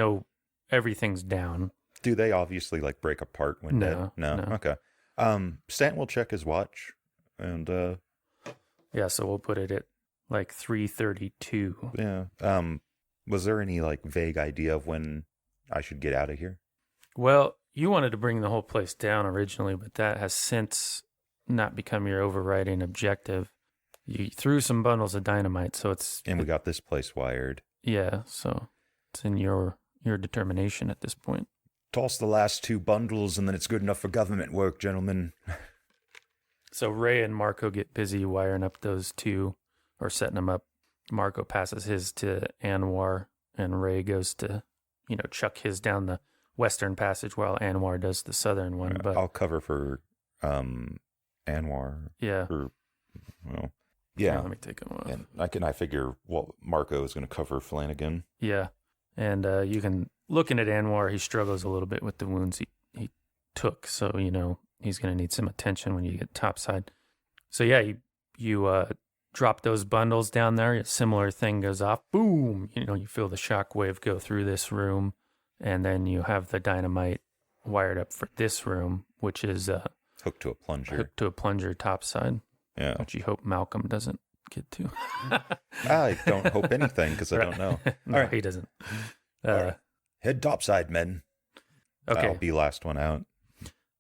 everything's down. Do they obviously break apart when dead? No. Okay. Stanton will check his watch and yeah, so we'll put it at 3:32. Yeah. Was there any vague idea of when I should get out of here? Well, you wanted to bring the whole place down originally, but that has since not become your overriding objective. You threw some bundles of dynamite, so And we got this place wired. Yeah, so it's in your determination at this point. Toss the last 2 bundles and then it's good enough for government work, gentlemen. So Ray and Marco get busy wiring up those 2, or setting them up. Marco passes his to Anwar, and Ray goes to, chuck his down the western passage while Anwar does the southern one. But I'll cover for Anwar. Yeah. Yeah. Let me take him off. And I figure Marco is going to cover Flanagan. Yeah. And you can, looking at Anwar, he struggles a little bit with the wounds he took. So, he's going to need some attention when you get topside. So, yeah, you drop those bundles down there. A similar thing goes off. Boom! You feel the shockwave go through this room. And then you have the dynamite wired up for this room, which is hooked to a plunger. Hooked to a plunger topside. Yeah. Which you hope Malcolm doesn't get to. I don't hope anything because I don't know. No, all right. He doesn't. Right. Head topside, men. Okay. I'll be last one out.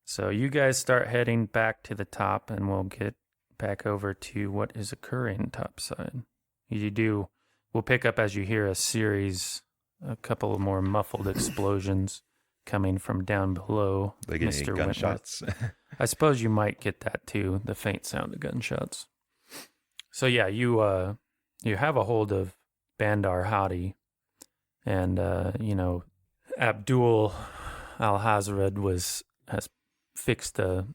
So you guys start heading back to the top, and we'll get back over to what is occurring topside. We'll pick up as you hear a couple of more muffled explosions coming from down below. They get Mr. any gunshots? I suppose you might get that too, the faint sound of gunshots. So yeah, you have a hold of Bandar Hadi, and Abdul Al-Hazred has fixed a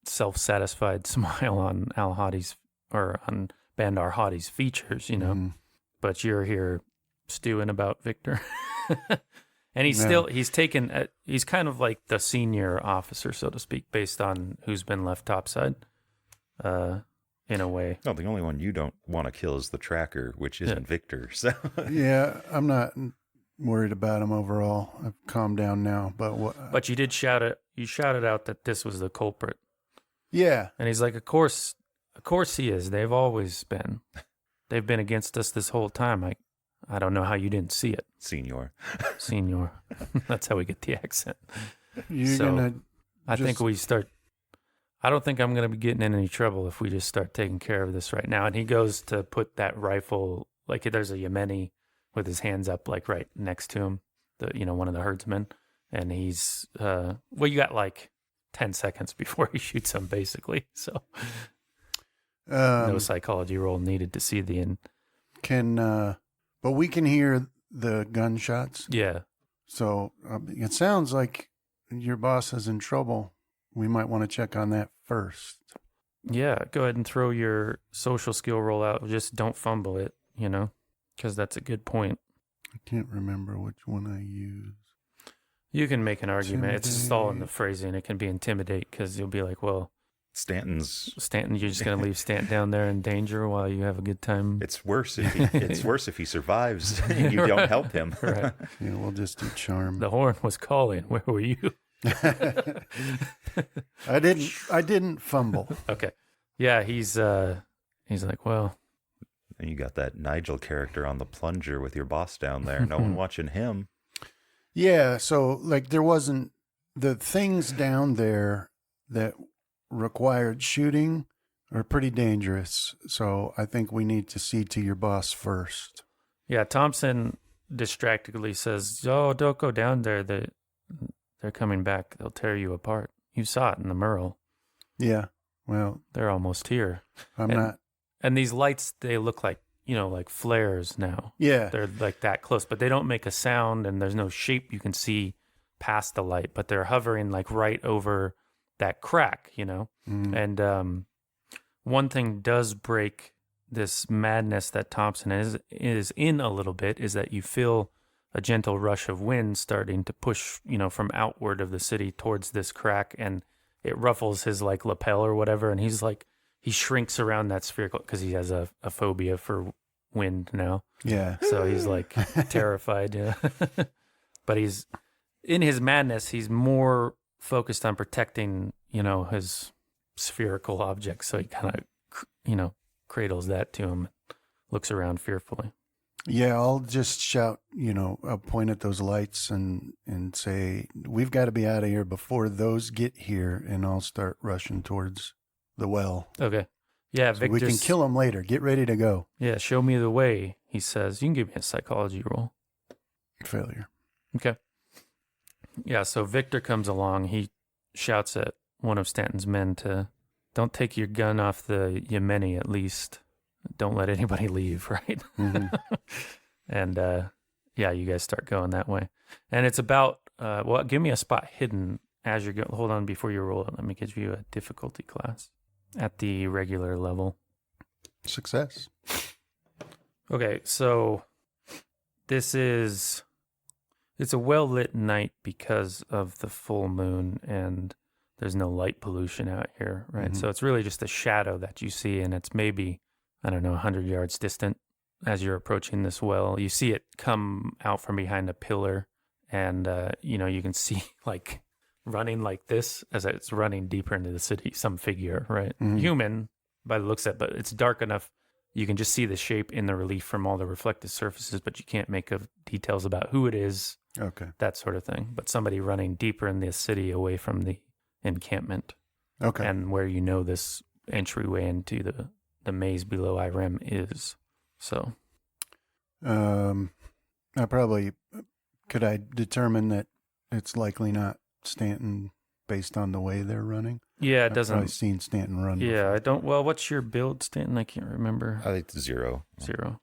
self-satisfied smile on on Bandar Hadi's features, but you're here stewing about Victor. And he's taken, he's kind of like the senior officer, so to speak, based on who's been left topside, in a way. No, the only one you don't want to kill is the tracker, which isn't Victor. So yeah, I'm not worried about him overall. I've calmed down now, but you did you shouted out that this was the culprit. Yeah. And he's like, of course he is. They've always been. They've been against us this whole time. I don't know how you didn't see it. Senior. That's how we get the accent. I think we start. I don't think I'm going to be getting in any trouble if we just start taking care of this right now. And he goes to put that rifle, there's a Yemeni with his hands up, right next to him, one of the herdsmen. And he's, you got 10 seconds before he shoots him, basically. So no psychology roll needed to see the end. But we can hear the gunshots. Yeah. So it sounds like your boss is in trouble we might want to check on that first. Yeah, go ahead and throw your social skill roll out. Just don't fumble it, because that's a good point. I can't remember which one I used. You can make an argument. It's just all in the Intimidate. phrasing. It can be intimidate because you'll be like, well, Stanton, you're just going to leave Stanton down there in danger while you have a good time. it's worse if he survives and you don't help him. Right. Yeah, we'll just do charm. The horn was calling. Where were you? I didn't fumble. Okay. Yeah, he's like, well, And you got that Nigel character on the plunger with your boss down there. No one watching him. Yeah, so like there wasn't the things down there that required shooting are pretty dangerous. So I think we need to see to your boss first. yeah, Thompson distractedly says, oh, don't go down there. They're coming back. They'll tear you apart. You saw it in the Merle. Yeah. Well, They're almost here. I'm And- not. And these lights, they look like, like flares now. Yeah. They're like that close, but they don't make a sound and there's no shape you can see past the light, but they're hovering like right over that crack, Mm. And one thing does break this madness that Thompson is in a little bit is that you feel a gentle rush of wind starting to push, from outward of the city towards this crack, and it ruffles his like lapel or whatever, and he's like, he shrinks around that spherical because he has a phobia for wind now. Yeah. So he's like terrified. Yeah. But he's in his madness, he's more focused on protecting, his spherical object. So he kind of, cradles that to him, looks around fearfully. Yeah, I'll just shout, I'll point at those lights and say, we've got to be out of here before those get here, and I'll start rushing towards the well. Okay. Yeah, So Victor. we can kill them later. Get ready to go. Yeah, show me the way, he says. You can give me a psychology roll. Failure. Okay. Yeah, so Victor comes along. He shouts at one of Stanton's men to, don't take your gun off the Yemeni at least. Don't let anybody leave, right? Mhm. And yeah, you guys start going that way. And it's about, give me a spot hidden as you're going. Hold on before you roll it. Let me give you a difficulty class at the regular level. Success. Okay, so it's a well-lit night because of the full moon and there's no light pollution out here, right? Mhm. So it's really just a shadow that you see, and it's maybe, 100 yards distant as you're approaching this well. You see it come out from behind a pillar, and, you can see, like, running like this as it's running deeper into the city, some figure, right? Mhm. Human by the looks of it, but it's dark enough. You can just see the shape in the relief from all the reflective surfaces, but you can't make of details about who it is, Okay. that sort of thing. But somebody running deeper in the city away from the encampment, Okay. and where this entryway into the maze below Irem is. So, I probably could I determine that it's likely not Stanton based on the way they're running. yeah, it I've probably doesn't. seen Stanton run. Yeah, I don't. Well, what's your build, Stanton? I can't remember. I think it's 0. 0.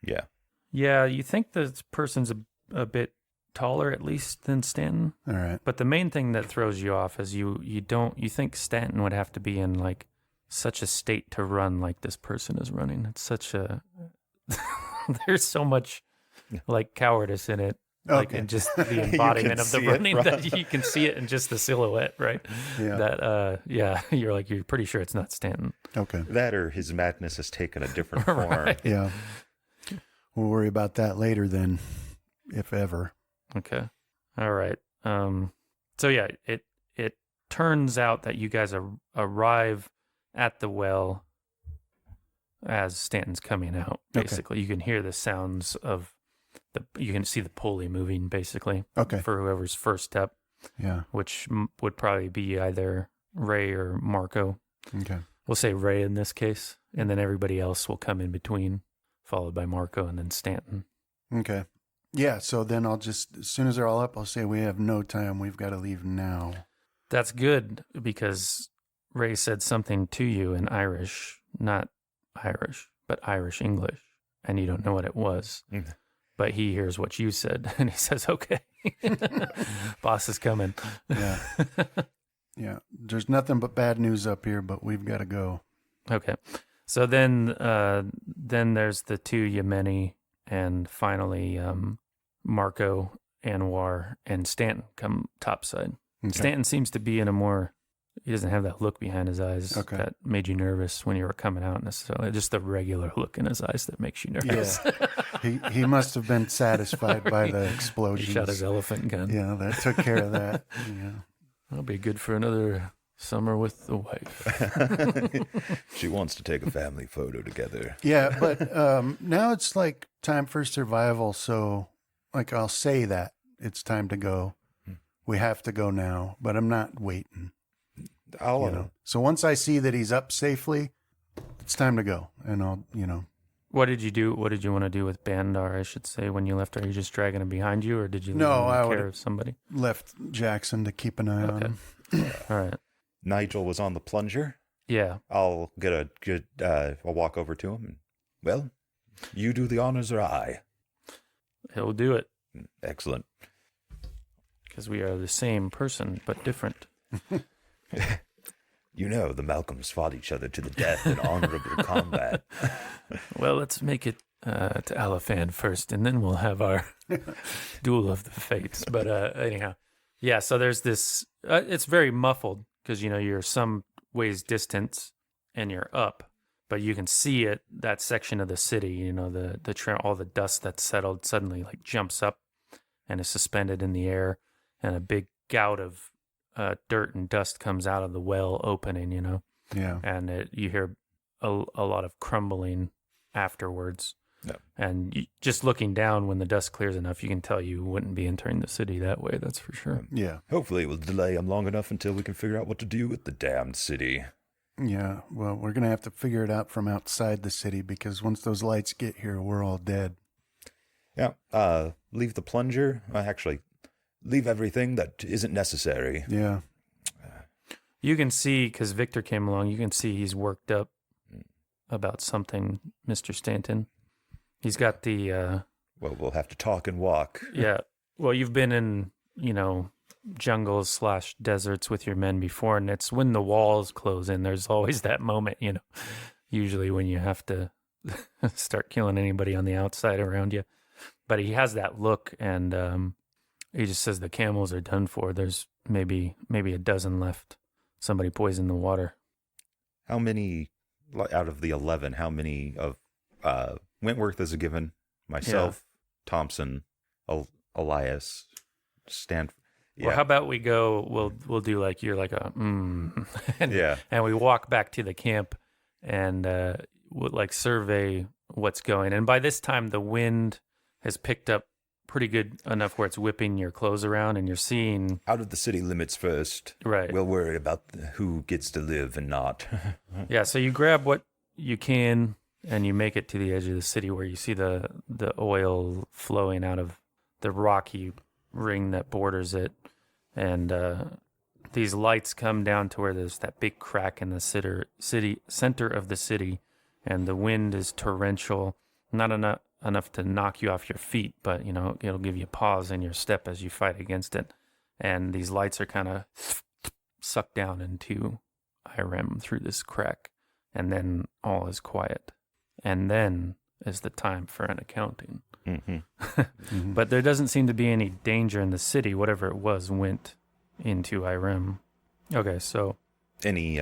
Yeah. Yeah, you think this person's a bit taller at least than Stanton. All right. But the main thing that throws you off is you think Stanton would have to be in like such a state to run like this person is running. It's such a there's so much like cowardice in it. Like Okay. in just the You embodiment can of the see it running from- that you can see it in just the silhouette, right? Yeah. That you're pretty sure it's not Stanton. Okay. That or his madness has taken a different form. Right. Yeah. We'll worry about that later then, if ever. Okay. All right. So yeah, it turns out that you guys arrive at the well as Stanton's coming out. Okay. Basically, you can hear the sounds of you can see the pulley moving basically Okay. for whoever's first up, Yeah. which would probably be either Ray or Marco. Okay. We'll say Ray in this case, and then everybody else will come in between, followed by Marco and then Stanton. Okay. Yeah. So then I'll just, as soon as they're all up, I'll say we have no time. We've got to leave now. That's good because Ray said something to you in Irish, not Irish, but Irish English, and you don't know what it was. Mm. But he hears what you said, and he says, okay, boss is coming. Yeah. Yeah, there's nothing but bad news up here, but we've got to go. Okay. So then there's the two Yemeni, and finally Marco, Anwar, and Stanton come topside. Okay. Stanton seems to be in a more, he doesn't have that look behind his eyes that made you nervous when you were coming out necessarily. Just the regular look in his eyes that makes you nervous. Yeah. he must have been satisfied by the explosion. He shot his elephant gun. Yeah, that took care of that. Yeah. That'll be good for another summer with the wife. She wants to take a family photo together. Yeah, but now it's like time for survival. So, like, I'll say that it's time to go. We have to go now, but I'm not waiting. So once I see that he's up safely, it's time to go, and I'll. What did you do? What did you want to do with Bandar? I should say when you left. Are you just dragging him behind you, or did you leave him in care of somebody? Left Jackson to keep an eye on him. All right. Nigel was on the plunger. Yeah. I'll get a good. I'll walk over to him and, well, you do the honors or I. He'll do it. Excellent. Because we are the same person, but different. You know, the Malcolms fought each other to the death in honorable combat. Well, let's make it to Alafan first, and then we'll have our duel of the fates. But anyhow, yeah, so there's this, it's very muffled because, you're some ways distance and you're up, but you can see it, that section of the city, all the dust that's settled suddenly like jumps up and is suspended in the air, and a big gout of dirt and dust comes out of the well opening, Yeah. And you hear a lot of crumbling afterwards. Yep. And just looking down, when the dust clears enough, you can tell you wouldn't be entering the city that way, that's for sure. Yeah. Hopefully it will delay him long enough until we can figure out what to do with the damned city. Yeah, well, we're going to have to figure it out from outside the city, because once those lights get here, we're all dead. Yeah, leave the plunger. Actually, leave everything that isn't necessary. Yeah. You can see, because Victor came along, you can see he's worked up about something, Mr. Stanton. He's got the... Well, we'll have to talk and walk. Yeah. Well, you've been in, jungles / deserts with your men before, and it's when the walls close in, there's always that moment, usually when you have to start killing anybody on the outside around you. But he has that look, and he just says the camels are done for. There's maybe a dozen left. Somebody poisoned the water. How many, out of the 11, how many of Wentworth is a given? Myself, Thompson, Elias, Stanford. Yeah. Well, how about we go, we'll do like, you're like a, and, yeah. And we walk back to the camp and we'll like survey what's going. And by this time, the wind has picked up pretty good enough where it's whipping your clothes around, and you're seeing... Out of the city limits first. Right. We'll worry about who gets to live and not. Yeah, so you grab what you can, and you make it to the edge of the city where you see the oil flowing out of the rocky ring that borders it. And these lights come down to where there's that big crack in the center of the city, and the wind is torrential, not enough to knock you off your feet, but it'll give you a pause in your step as you fight against it. And these lights are kind of sucked down into Irem through this crack, and then all is quiet. And then is the time for an accounting. Mm-hmm. But there doesn't seem to be any danger in the city. Whatever it was went into Irem. Okay, so any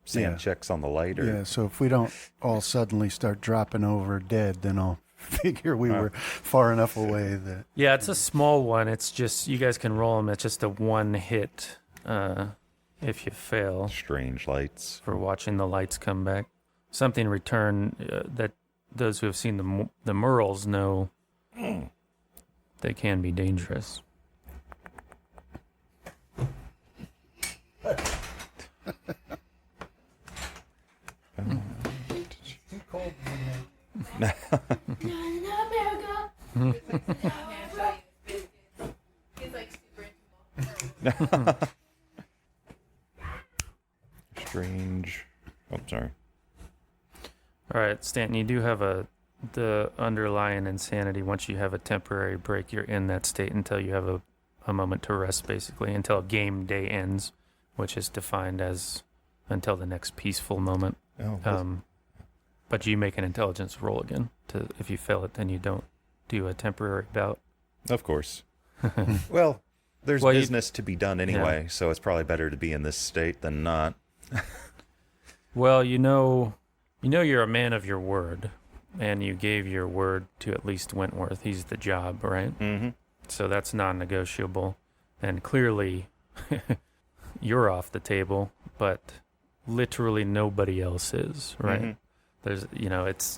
sand checks on the light? Or... Yeah, so if we don't all suddenly start dropping over dead, then I'll figure we were far enough away that... Yeah, it's a small one. It's just, you guys can roll them. It's just a one hit if you fail. Strange lights. For watching the lights come back. Something return that those who have seen the Merles know they can be dangerous. Strange. Oh, sorry. All right, Stanton, you do have the underlying insanity. Once you have a temporary break, you're in that state until you have a moment to rest, basically, until game day ends, which is defined as until the next peaceful moment. But you make an intelligence roll again. If you fail it, then you don't do a temporary bout. Of course. Well, there's business to be done anyway, so it's probably better to be in this state than not. Well, you know you're a man of your word, and you gave your word to at least Wentworth. He's the job, right? Mm-hmm. So that's non-negotiable. And clearly, you're off the table, but literally nobody else is, right? Mm-hmm. There's,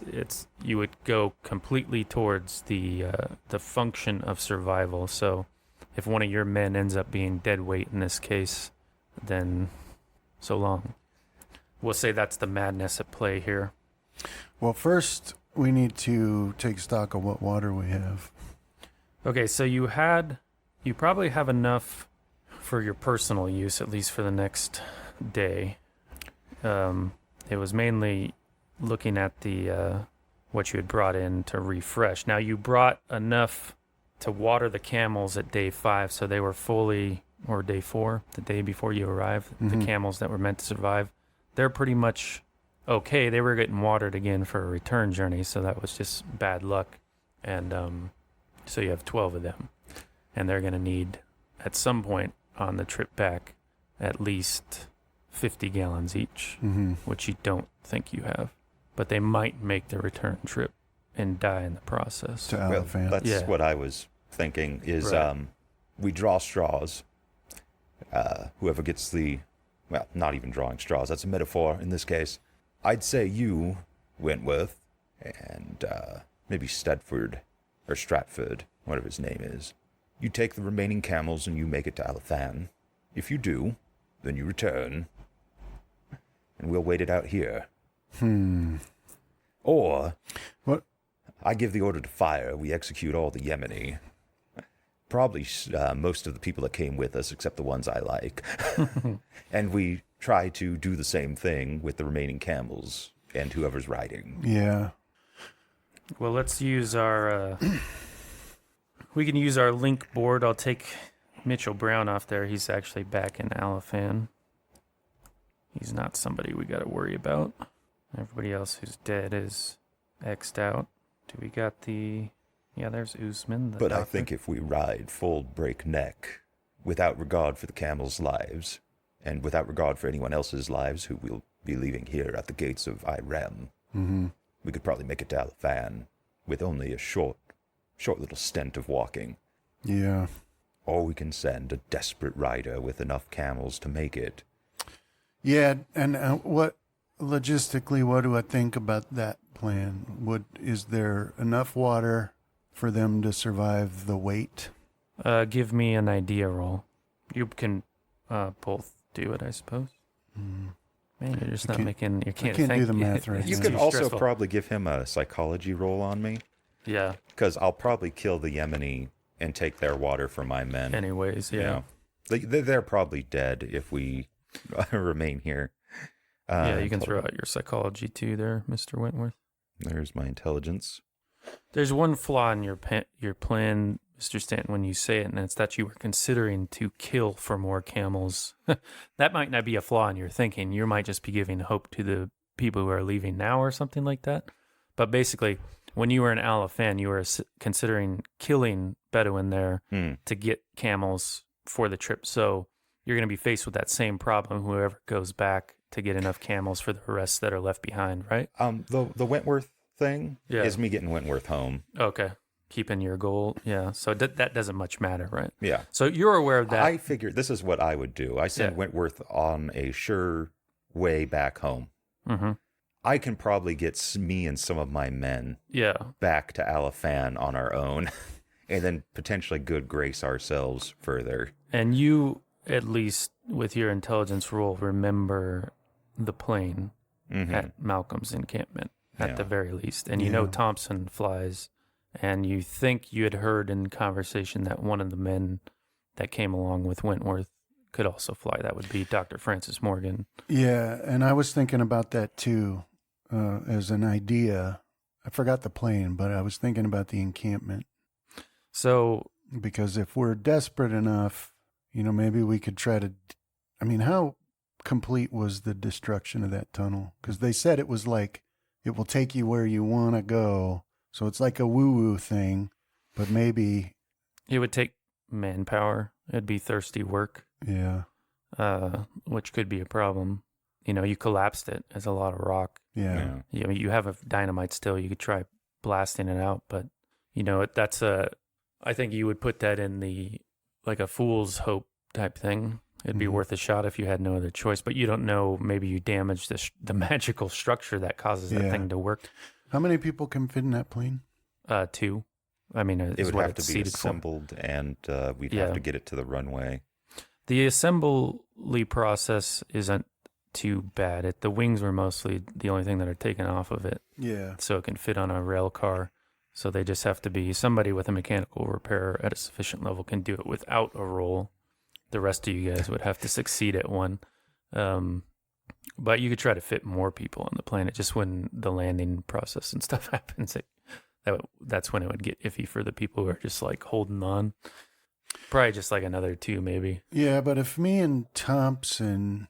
it's you would go completely towards the function of survival. So if one of your men ends up being dead weight in this case, then so long. We'll say that's the madness at play here. Well, first we need to take stock of what water we have. Okay, so you probably have enough for your personal use, at least for the next day. It was mainly looking at the what you had brought in to refresh. Now you brought enough to water the camels at day 5, so they were fully, or day 4, the day before you arrived. Mm-hmm. The camels that were meant to survive, they're pretty much okay. They were getting watered again for a return journey, so that was just bad luck. And so you have 12 of them, and they're going to need, at some point on the trip back, at least 50 gallons each, which you don't think you have. But they might make the return trip and die in the process. To Alafan. Well, that's what I was thinking is we draw straws. Whoever gets well, not even drawing straws, that's a metaphor in this case. I'd say you, Wentworth, and maybe Stratford, whatever his name is. You take the remaining camels and you make it to Alafan. If you do, then you return, and we'll wait it out here. Or, what? I give the order to fire, we execute all the Yemeni. Probably most of the people that came with us, except the ones I like. And we try to do the same thing with the remaining camels and whoever's riding. Yeah. Well, let's use our... we can use our link board. I'll take Mitchell Brown off there. He's actually back in Alafan. He's not somebody we got to worry about. Everybody else who's dead is X'd out. Do we got the... Yeah, there's Usman. But doctor. I think if we ride full breakneck, without regard for the camels' lives, and without regard for anyone else's lives who will be leaving here at the gates of Irem, we could probably make it to Alafan with only a short little stint of walking. Yeah. Or we can send a desperate rider with enough camels to make it. Yeah, and logistically, what do I think about that plan? Is there enough water for them to survive the weight? Give me an idea roll. You can both do it, I suppose. Man, you're just not making... You can't do think. the math right You now. could also stressful. probably give him a psychology roll on me. Yeah. Because I'll probably kill the Yemeni and take their water for my men. Anyways, yeah. You know, they're probably dead if we remain here. Yeah, you can throw out your psychology too there, Mr. Wentworth. There's my intelligence. There's one flaw in your plan, Mr. Stanton, when you say it, and it's that you were considering to kill for more camels. That might not be a flaw in your thinking. You might just be giving hope to the people who are leaving now or something like that. But basically, when you were in Alafan, you were considering killing Bedouin there to get camels for the trip. So you're going to be faced with that same problem, whoever goes back to get enough camels for the rest that are left behind, right? The Wentworth thing is me getting Wentworth home. Okay. Keeping your goal. Yeah. So that doesn't much matter, right? Yeah. So you're aware of that. I figured this is what I would do. I send Wentworth on a sure way back home. Mm-hmm. I can probably get me and some of my men back to Alafan on our own and then potentially good grace ourselves further. And you, at least with your intelligence roll, remember the plane at Malcolm's encampment at the very least. And you know Thompson flies, and you think you had heard in conversation that one of the men that came along with Wentworth could also fly. That would be Dr. Francis Morgan. Yeah, and I was thinking about that too as an idea. I forgot the plane, but I was thinking about the encampment. So, because if we're desperate enough, maybe we could try to... I mean, how complete was the destruction of that tunnel? Because they said it was like, it will take you where you want to go. So it's like a woo-woo thing, but maybe... It would take manpower. It'd be thirsty work. Yeah. Which could be a problem. You collapsed it as a lot of rock. Yeah. You have a dynamite still. You could try blasting it out, but I think you would put that in like a fool's hope type thing. It'd be worth a shot if you had no other choice, but you don't know. Maybe you damage the magical structure that causes that thing to work. How many people can fit in that plane? 2. I mean, it would have to be assembled, and we'd have to get it to the runway. The assembly process isn't too bad. The wings were mostly the only thing that are taken off of it. Yeah. So it can fit on a rail car. So they just have to be somebody with a mechanical repair at a sufficient level can do it without a roll. The rest of you guys would have to succeed at one. But you could try to fit more people on the plane. It just when the landing process and stuff happens, that's when it would get iffy for the people who are just like holding on. Probably just like another 2, maybe. Yeah, but if me and Thompson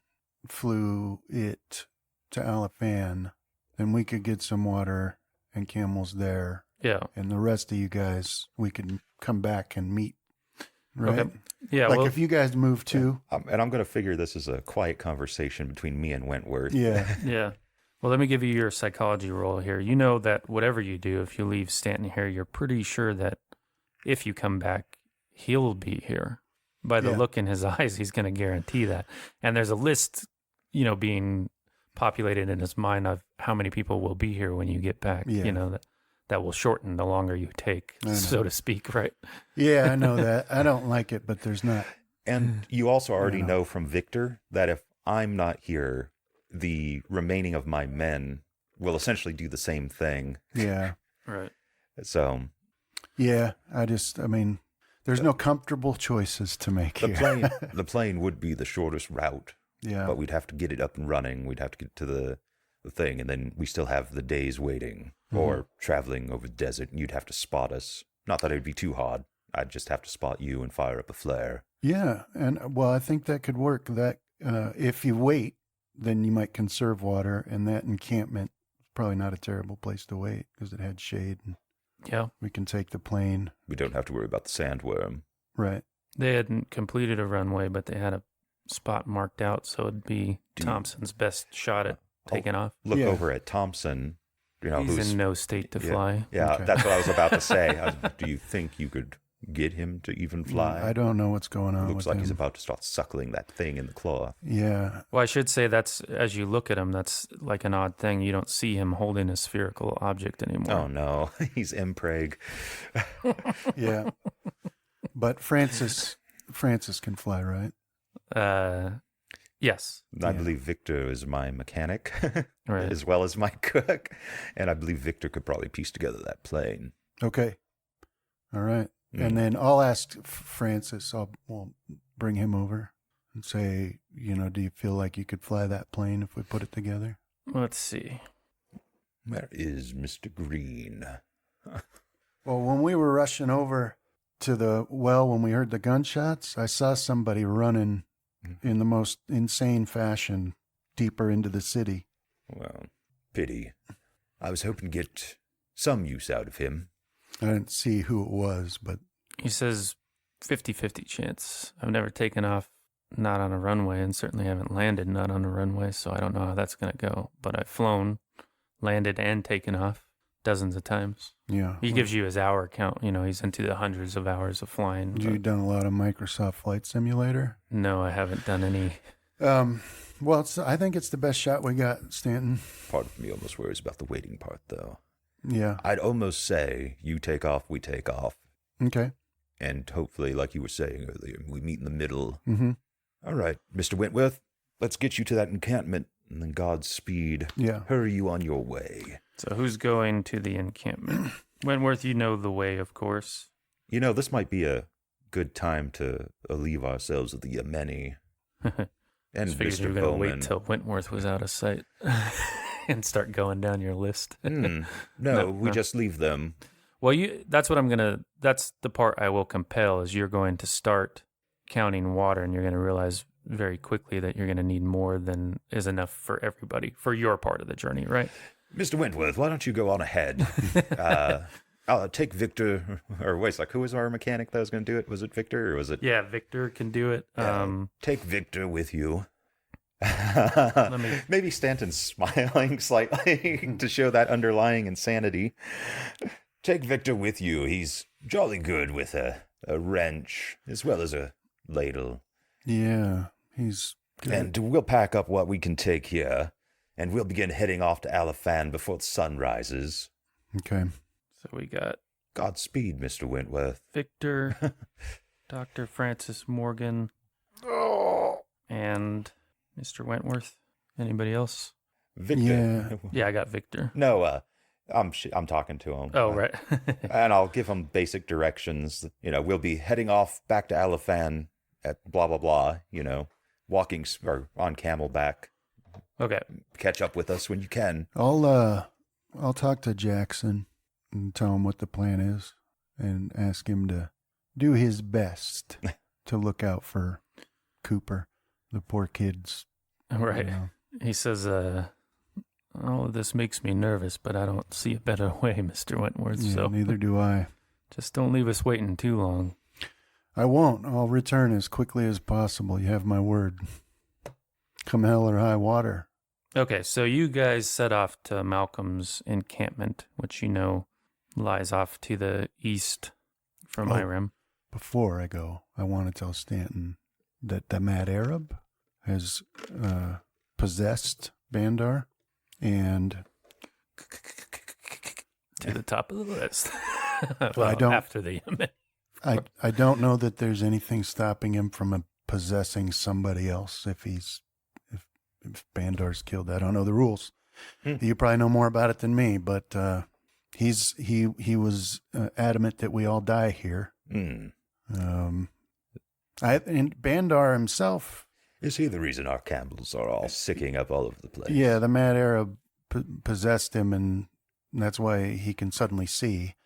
flew it to Alafan, then we could get some water and camels there. Yeah. And the rest of you guys, we could come back and meet. Right? Okay. Yeah. Like if you guys move too. And I'm going to figure this is a quiet conversation between me and Wentworth. Yeah. Yeah. Well, let me give you your psychology roll here. You know that whatever you do, if you leave Stanton here, you're pretty sure that if you come back, he'll be here. By the look in his eyes, he's going to guarantee that. And there's a list, being populated in his mind of how many people will be here when you get back. Yeah. That will shorten the longer you take, so to speak, right? Yeah, I know that. I don't like it, but there's not. And you also already know from Victor that if I'm not here, the remaining of my men will essentially do the same thing. Yeah. Right. So. Yeah, there's no comfortable choices to make here. The plane would be the shortest route. Yeah. But we'd have to get it up and running. We'd have to get to the thing, and then we still have the days waiting or traveling over the desert, and you'd have to spot us. Not that it would be too hard. I'd just have to spot you and fire up a flare. Yeah, and I think that could work. That if you wait, then you might conserve water, and that encampment is probably not a terrible place to wait because it had shade. And yeah. We can take the plane. We don't have to worry about the sandworm. Right. They hadn't completed a runway, but they had a spot marked out, so it'd be Thompson's best shot at taking off. Look over at Thompson. He's who's in no state to fly. Yeah, Okay. that's what I was about to say. Do you think you could get him to even fly? I don't know what's going on. Looks with like he's him. about to start suckling that thing in the claw. Yeah. Well, I should say that's, as you look at him, that's like an odd thing. You don't see him holding a spherical object anymore. Oh, no. He's impreg. Yeah. But Francis can fly, right? Yes. I believe Victor is my mechanic, Right. as well as my cook. And I believe Victor could probably piece together that plane. Okay. All right. And then I'll ask Francis, we'll bring him over and say, do you feel like you could fly that plane if we put it together? Let's see. Where is Mr. Green? Well, when we were rushing over to the well, when we heard the gunshots, I saw somebody running in the most insane fashion deeper into the city. Well, pity. I was hoping to get some use out of him. I didn't see who it was, but... He says 50-50 chance. I've never taken off not on a runway and certainly haven't landed not on a runway, so I don't know how that's going to go. But I've flown, landed, and taken off dozens of times. Yeah. He gives you his hour count. He's into the hundreds of hours of flying. You've done a lot of Microsoft Flight Simulator? No, I haven't done any. Well, I think it's the best shot we got, Stanton. Part of me almost worries about the waiting part, though. Yeah. I'd almost say you take off, we take off. Okay. And hopefully, like you were saying earlier, we meet in the middle. Mm-hmm. All right, Mr. Wentworth, let's get you to that encampment, and then Godspeed. Yeah. Hurry you on your way. So who's going to the encampment? Wentworth, you know the way, of course. This might be a good time to alleviate ourselves of the many. And Just figured you Mr. were going to Bowman. wait till Wentworth was out of sight and start going down your list. No, we just leave them. Well, that's the part I will compel is you're going to start counting water and you're going to realize very quickly that you're going to need more than is enough for everybody for your part of the journey, right? Mr. Wentworth, why don't you go on ahead? I'll take Victor, or wait, who was our mechanic that was going to do it? Was it Victor, or was it? Yeah, Victor can do it. Take Victor with you. Let me... Maybe Stanton's smiling slightly to show that underlying insanity. Take Victor with you. He's jolly good with a wrench as well as a ladle. Yeah, he's good. And we'll pack up what we can take here, and we'll begin heading off to Alafan before the sun rises. Okay. So we got Godspeed, Mr. Wentworth. Victor, Dr. Francis Morgan, and Mr. Wentworth. Anybody else? Victor. Yeah. I got Victor. No, I'm talking to him. Oh, right. And I'll give him basic directions. We'll be heading off back to Alafan at blah, blah, blah, walking or on camelback. Okay. Catch up with us when you can. I'll talk to Jackson and tell him what the plan is and ask him to do his best to look out for Cooper, the poor kids. Right. He says, oh, this makes me nervous, but I don't see a better way, Mr. Wentworth. Yeah, so neither do I. Just don't leave us waiting too long. I won't. I'll return as quickly as possible. You have my word. Come hell or high water. Okay, so you guys set off to Malcolm's encampment, which lies off to the east from Irem. Before I go, I want to tell Stanton that the mad Arab has possessed Bandar and to the top of the list. After the Yemen. I don't know that there's anything stopping him from possessing somebody else if Bandar's killed. I don't know the rules. You probably know more about it than me, but he was adamant that we all die here. And Bandar himself. Is he the reason our camels are all sicking up all over the place? Yeah, the mad Arab possessed him, and that's why he can suddenly see.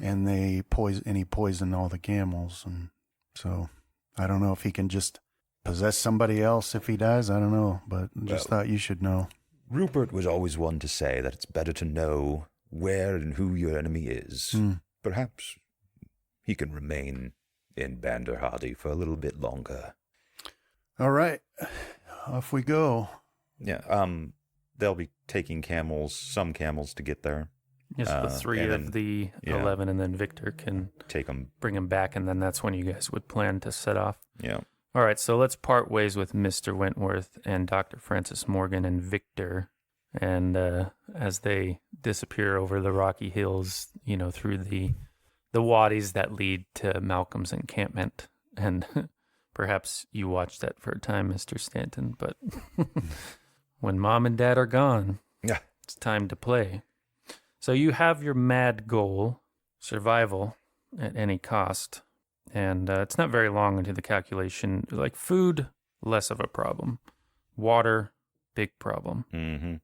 And he poisoned all the camels, and so I don't know if he can just possess somebody else if he dies. I don't know, but just thought you should know. Rupert was always one to say that it's better to know where and who your enemy is. Perhaps he can remain in Bandar Hadi for a little bit longer. All right, off we go. Yeah, they'll be taking some camels to get there. Yes, the three of the 11, and then Victor can bring them back, and then that's when you guys would plan to set off. Yeah. All right, so let's part ways with Mr. Wentworth and Dr. Francis Morgan and Victor, and as they disappear over the rocky hills, through the wadis that lead to Malcolm's encampment. And perhaps you watched that for a time, Mr. Stanton, but when Mom and Dad are gone, it's time to play. So you have your mad goal, survival at any cost, and it's not very long into the calculation. Like food, less of a problem. Water, big problem. Mm-hmm.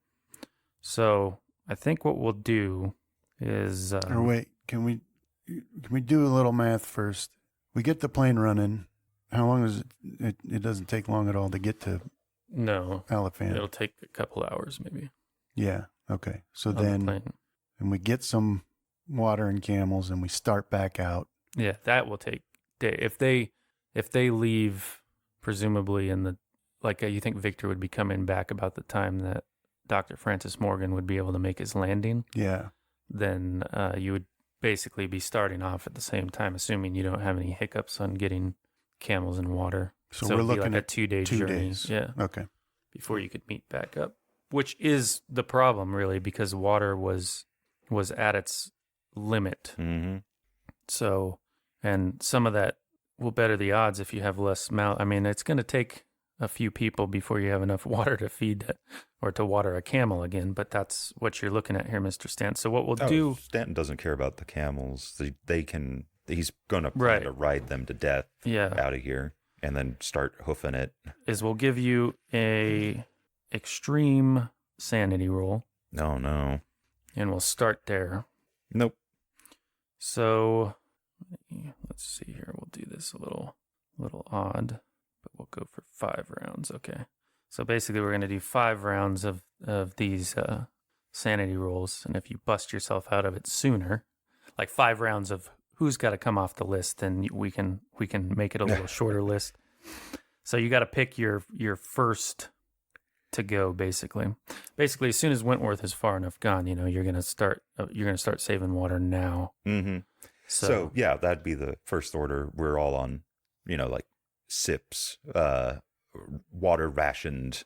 So I think what we'll do is... or wait, can we do a little math first? We get the plane running. How long is it? It doesn't take long at all to get to Alafan. It'll take a couple hours maybe. Yeah, okay. So then... And we get some water and camels, and we start back out. Yeah, that will take day. If they leave, presumably you think Victor would be coming back about the time that Dr. Francis Morgan would be able to make his landing. Yeah. Then you would basically be starting off at the same time, assuming you don't have any hiccups on getting camels and water. So we're looking at a 2-day journey. Days. Yeah. Okay. Before you could meet back up, which is the problem really, because water was at its limit. Mm-hmm. So, and some of that will better the odds if you have less I mean, it's going to take a few people before you have enough water to feed that or to water a camel again, but that's what you're looking at here, Mr. Stanton. So what we'll do... Stanton doesn't care about the camels. He's going to plan to ride them to death out of here and then start hoofing it. Is we'll give you a extreme sanity roll. No. And we'll start there. Nope. So let's see here. We'll do this a little odd, but we'll go for 5 rounds. Okay. So basically, we're going to do 5 rounds of these sanity rolls, and if you bust yourself out of it sooner, like 5 rounds of who's got to come off the list, then we can make it a little shorter list. So you got to pick your first to go, basically. Basically, as soon as Wentworth is far enough gone, you're gonna start saving water now. Mm-hmm. So yeah, that'd be the first order. We're all on, like sips, water rationed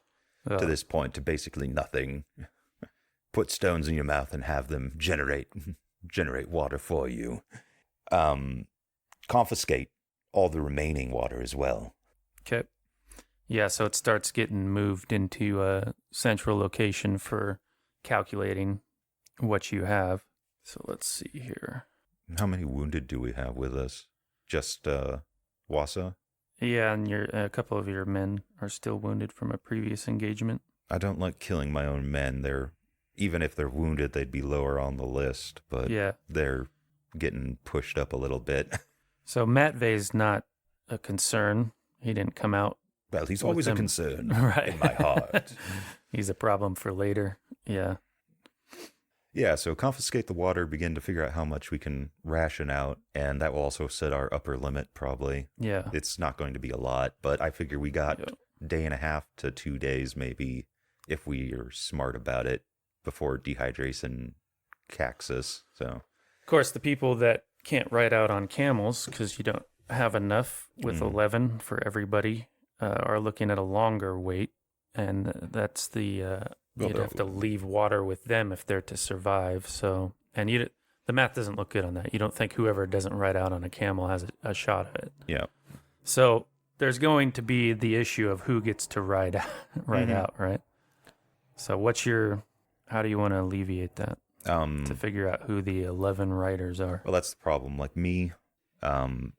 to this point to basically nothing. Put stones in your mouth and have them generate water for you. Confiscate all the remaining water as well. Okay. Yeah, so it starts getting moved into a central location for calculating what you have. So let's see here. How many wounded do we have with us? Just Wasa? Yeah, and a couple of your men are still wounded from a previous engagement. I don't like killing my own men. Even if they're wounded, they'd be lower on the list, but yeah, they're getting pushed up a little bit. So Matvey's not a concern. He didn't come out. Well, he's always a concern right. in my heart. He's a problem for later. Yeah. Yeah, so confiscate the water, begin to figure out how much we can ration out, and that will also set our upper limit, probably. Yeah. It's not going to be a lot, but I figure we got a day and a half to 2 days, maybe, if we are smart about it, before dehydration cacks us. So, of course, the people that can't ride out on camels, because you don't have enough with 11 for everybody, are looking at a longer wait, and that's the you'd have to leave water with them if they're to survive. So, and the math doesn't look good on that. You don't think whoever doesn't ride out on a camel has a shot at it. Yeah. So there's going to be the issue of who gets to ride out, right? So how do you want to alleviate that? To figure out who the 11 riders are. Well, that's the problem. Like me, and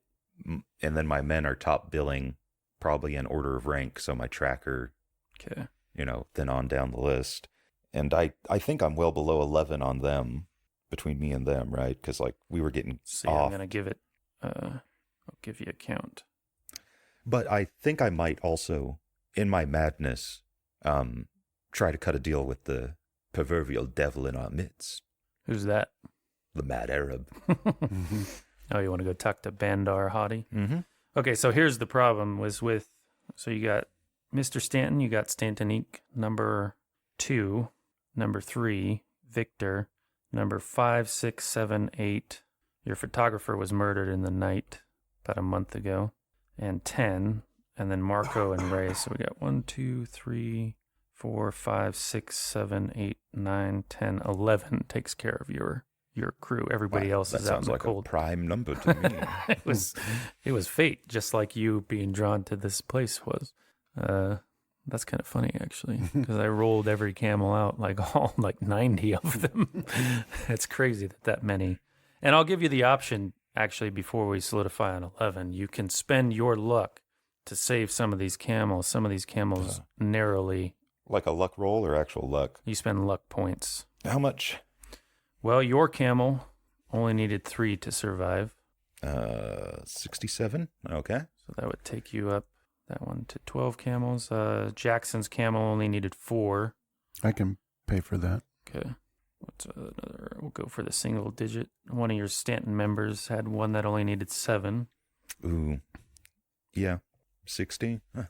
then my men are top billing, probably in order of rank. So my tracker, okay, then on down the list. And I think I'm well below 11 on them, between me and them, right? Because like we were getting off. I'm going to give it, I'll give you a count. But I think I might also, in my madness, try to cut a deal with the proverbial devil in our midst. Who's that? The mad Arab. Mm-hmm. Oh, you want to go talk to Bandar Hadi? Mm-hmm. Okay, so here's the problem so you got Mr. Stanton, you got Stantonique, number 2, number 3, Victor, number 5, 6, 7, 8. Your photographer was murdered in the night about a month ago, and 10, and then Marco and Ray. So we got 1, 2, 3, 4, 5, 6, 7, 8, 9, 10, 11 takes care of your crew. Everybody else is out in the cold. That sounds like a prime number to me. It was fate, just like you being drawn to this place was. That's kind of funny, actually, because I rolled every camel out, all 90 of them. It's crazy that many. And I'll give you the option, actually, before we solidify on 11. You can spend your luck to save some of these camels. Some of these camels narrowly. Like a luck roll or actual luck? You spend luck points. How much? Well, your camel only needed 3 to survive. 67? Okay. So that would take you up, that one, to 12 camels. Jackson's camel only needed 4. I can pay for that. Okay. What's another? We'll go for the single digit. One of your Stanton members had one that only needed 7. Ooh. Yeah. 60? Huh.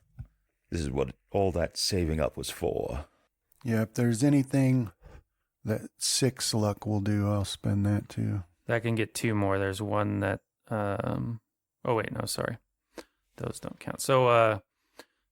This is what all that saving up was for. Yeah, if there's anything that 6 luck will do, I'll spend that too. That can get 2 more. There's one that, oh wait, no, sorry. Those don't count. So,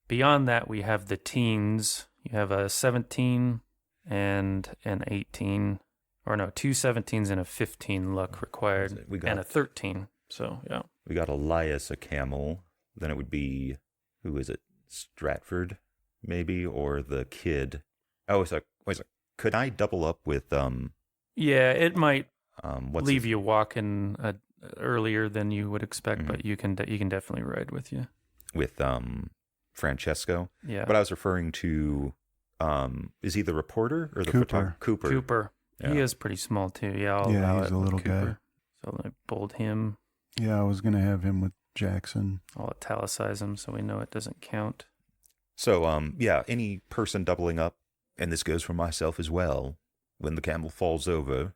beyond that, we have the teens. You have a 17 and an 18, or no, 2 17s and a 15 luck required, and a 13. So, yeah. We got Elias, a camel. Then it would be, who is it? Stratford, maybe, or the kid. Oh, could I double up with Yeah, it might leave you you walking earlier than you would expect, but you can definitely ride with you. With Francesco. Yeah. But I was referring to is he the reporter or the Cooper? Cooper. Yeah. He is pretty small too. Yeah, I'll allow he's it a with little Cooper. guy. So I bold him. Yeah, I was gonna have him with Jackson. I'll italicize him so we know it doesn't count. So, yeah, any person doubling up, and this goes for myself as well, when the camel falls over,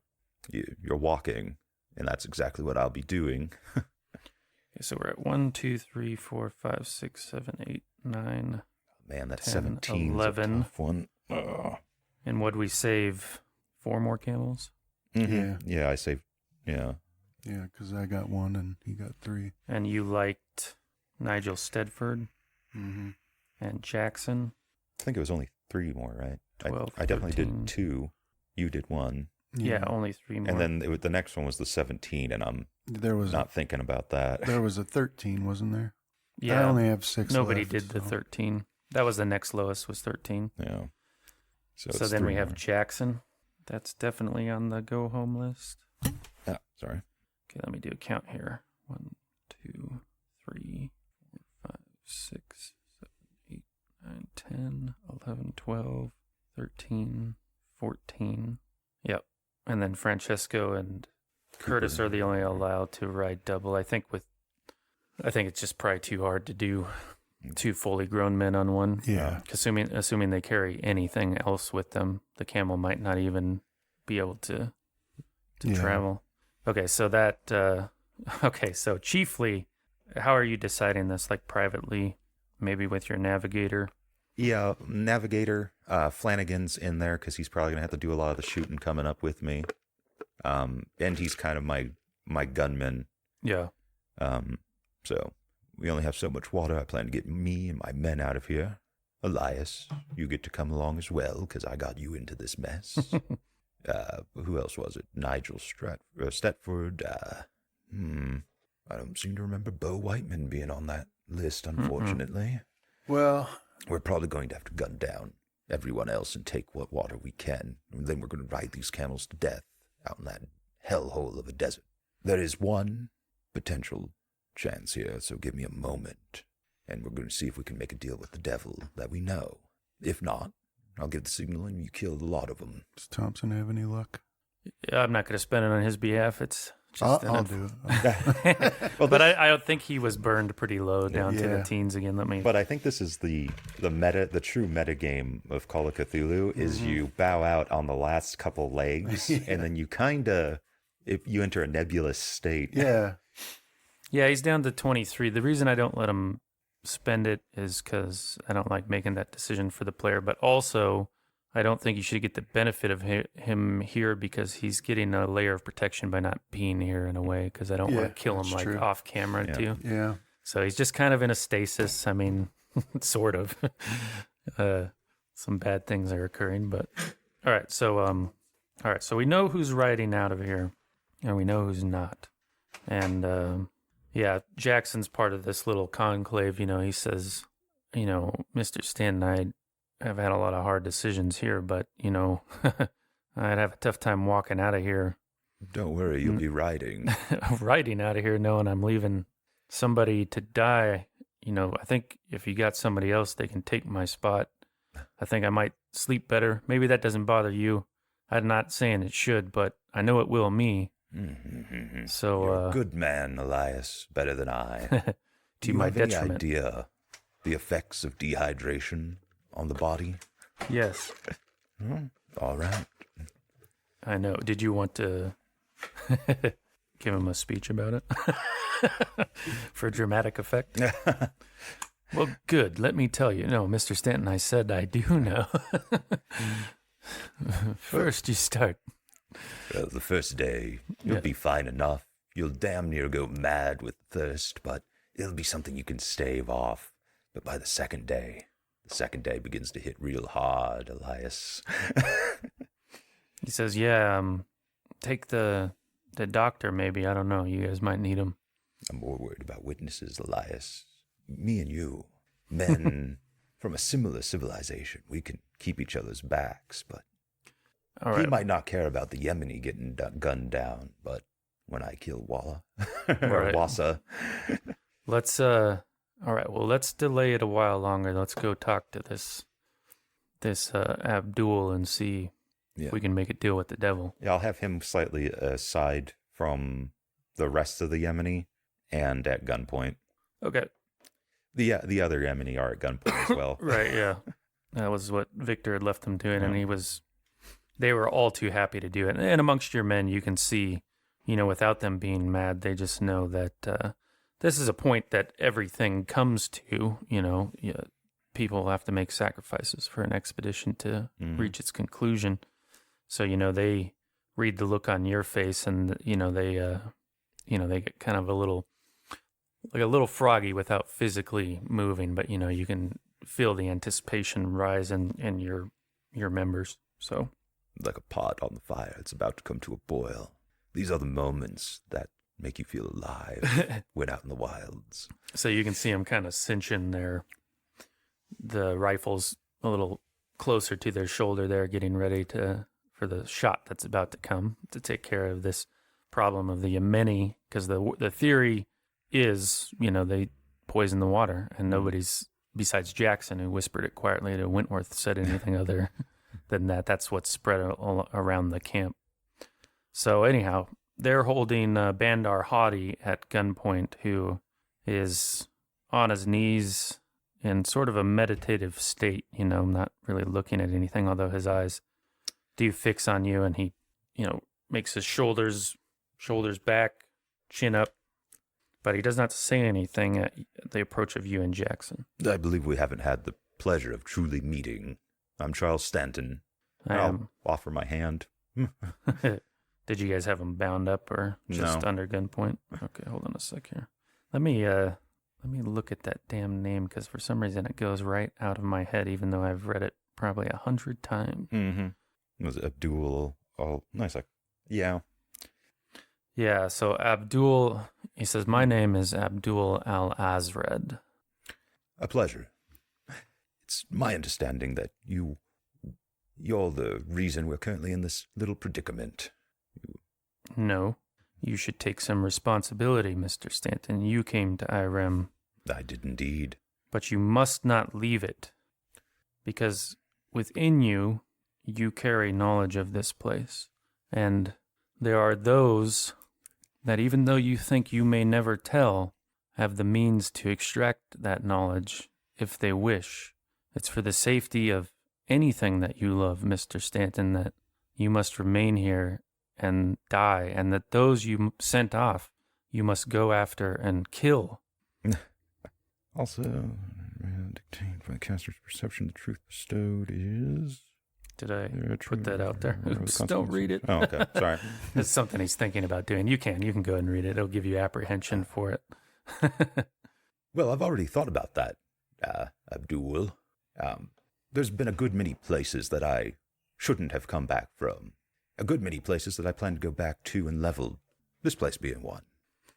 you're walking, and that's exactly what I'll be doing. Okay, so we're at 1, 2, 3, 4, 5, 6, 7, 8, 9. Man, that 10, 17 11. is a tough one. Ugh. And what'd we save? 4 more camels? Yeah. Yeah, I saved, yeah. Yeah, because I got 1 and he got 3. And you liked Nigel Stedford Mm-hmm. and Jackson. I think it was only 3 more, right? 12, I definitely 13. did 2. You did 1. Yeah, only 3 more. And then the next one was the 17, and I'm not thinking about that. There was a 13, wasn't there? Yeah, I only have 6 nobody left, did the so. 13. That was the next lowest, was 13. Yeah. So it's then 3 we have more. Jackson. That's definitely on the go home list. Yeah, sorry. Okay, let me do a count here. 1, 2, 3, 4, 5, 6, 7, 8, 9, 10, 11, 12, 13, 14. Yep. And then Francesco and Curtis are the only allowed to ride double. I think it's just probably too hard to do 2 fully grown men on one. Yeah. Assuming they carry anything else with them, the camel might not even be able to travel. Okay, so so chiefly, how are you deciding this? Like privately, maybe with your navigator? Yeah, navigator. Flanagan's in there because he's probably going to have to do a lot of the shooting coming up with me. And he's kind of my gunman. Yeah. So we only have so much water. I plan to get me and my men out of here. Elias, you get to come along as well because I got you into this mess. Who else was it? Nigel Stetford. I don't seem to remember Bo Whiteman being on that list, unfortunately. Well, We're probably going to have to gun down everyone else and take what water we can. And then we're going to ride these camels to death out in that hellhole of a desert. There is one potential chance here, so give me a moment. And we're going to see if we can make a deal with the devil that we know. If not, I'll give the signal and you kill a lot of them. does Thompson have any luck? Yeah, I'm not going to spend it on his behalf. It's just I'll do it. But I don't think he was burned pretty low down to the teens again. But I think this is the true meta game of Call of Cthulhu is you bow out on the last couple legs and then you if you enter a nebulous state. Yeah. Yeah, he's down to 23. The reason I don't let him spend it is because I don't like making that decision for the player, but also I don't think you should get the benefit of him here because he's getting a layer of protection by not being here in a way because I don't want to kill him like true. off camera too. Yeah. So he's just kind of in a stasis. I mean, sort of. Some bad things are occurring, but all right. So we know who's riding out of here, and we know who's not. And yeah, Jackson's part of this little conclave. You know, he says, you know, Mr. Stanton, I have had a lot of hard decisions here, but you know, I'd have a tough time walking out of here. Don't worry, you'll be riding. Riding out of here knowing I'm leaving somebody to die. You know, I think if you got somebody else, they can take my spot. I think I might sleep better. Maybe that doesn't bother you. I'm not saying it should, but I know it will me. So, You're a good man, Elias. Better than I. to Do you my have any detriment. idea the effects of dehydration on the body? Yes, All right. I know. Did you want to give him a speech about it for dramatic effect? Well, good. Let me tell you. No, Mr. Stanton, I said I do know. First, you start. Well, the first day, you'll be fine enough. You'll damn near go mad with thirst, but it'll be something you can stave off. But by the second day begins to hit real hard, Elias. He says, yeah, take the doctor maybe. I don't know. You guys might need him. I'm more worried about witnesses, Elias. Me and you, men from a similar civilization, we can keep each other's backs, but All right. he might not care about the Yemeni getting gunned down, but when I kill Walla or Right. Wassa, Let's all right, well, let's delay it a while longer. Let's go talk to this Abdul and see if we can make a deal with the devil. yeah, I'll have him slightly aside from the rest of the Yemeni and at gunpoint. Okay. The other Emini are at gunpoint as well. Right, yeah. That was what Victor had left them doing, and they were all too happy to do it. And amongst your men, you can see, without them being mad, they just know that this is a point that everything comes to, people have to make sacrifices for an expedition to reach its conclusion. So, they read the look on your face and, they get kind of a little froggy without physically moving, but, you can feel the anticipation rise in your members. So, like a pot on the fire, it's about to come to a boil. These are the moments that make you feel alive when out in the wilds. So you can see them kind of cinching the rifles a little closer to their shoulder there, getting ready for the shot that's about to come to take care of this problem of the Yemeni, because the theory is, they poison the water, and nobody's, besides Jackson, who whispered it quietly to Wentworth, said anything other than that. That's what's spread all around the camp. So anyhow, they're holding Bandar Hadi at gunpoint, who is on his knees in sort of a meditative state, not really looking at anything, although his eyes do fix on you, and he, makes his shoulders back, chin up, but he does not say anything at the approach of you and Jackson. I believe we haven't had the pleasure of truly meeting. I'm Charles Stanton. I'll offer my hand. Did you guys have him bound up or just under gunpoint? Okay, hold on a sec here. Let me look at that damn name, because for some reason it goes right out of my head, even though I've read it probably 100 times. Mm-hmm. Was it Abdul? Oh, nice. Yeah. Yeah, so Abdul, he says, my name is Abdul Al-Azred. A pleasure. It's my understanding that you're the reason we're currently in this little predicament. No, you should take some responsibility, Mr. Stanton. You came to Irem. I did indeed. But you must not leave it, because within you, you carry knowledge of this place. And there are those that, even though you think you may never tell, have the means to extract that knowledge if they wish. It's for the safety of anything that you love, Mr. Stanton, that you must remain here and die, and that those you sent off, you must go after and kill. Also, dictated by the caster's perception, the truth bestowed is... Did I put that out there? Oops, don't read it. Oh, okay. Sorry. It's something he's thinking about doing. You can go ahead and read it. It'll give you apprehension for it. Well, I've already thought about that, Abdul. There's been a good many places that I shouldn't have come back from. A good many places that I plan to go back to and level, this place being one.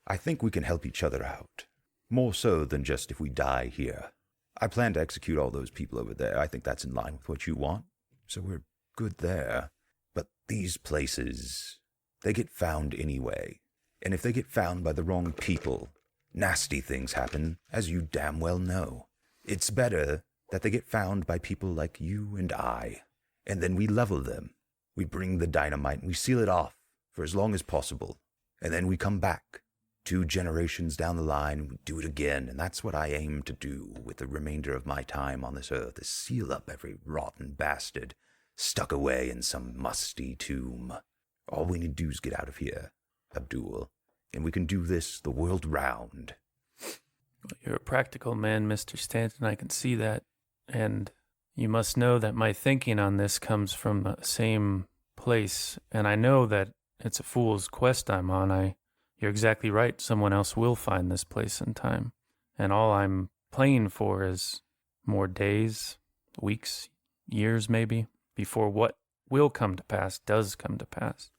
I think we can help each other out, more so than just if we die here. I plan to execute all those people over there. I think that's in line with what you want, so we're good there. But these places, they get found anyway. And if they get found by the wrong people, nasty things happen, as you damn well know. It's better that they get found by people like you and I, and then we level them. We bring the dynamite and we seal it off for as long as possible. And then we come back 2 generations down the line and we do it again. And that's what I aim to do with the remainder of my time on this earth, is seal up every rotten bastard stuck away in some musty tomb. All we need to do is get out of here, Abdul, and we can do this the world round. You're a practical man, Mr. Stanton. I can see that. And you must know that my thinking on this comes from the same place, and I know that it's a fool's quest I'm on. You're exactly right. Someone else will find this place in time. And all I'm playing for is more days, weeks, years maybe, before what will come to pass does come to pass.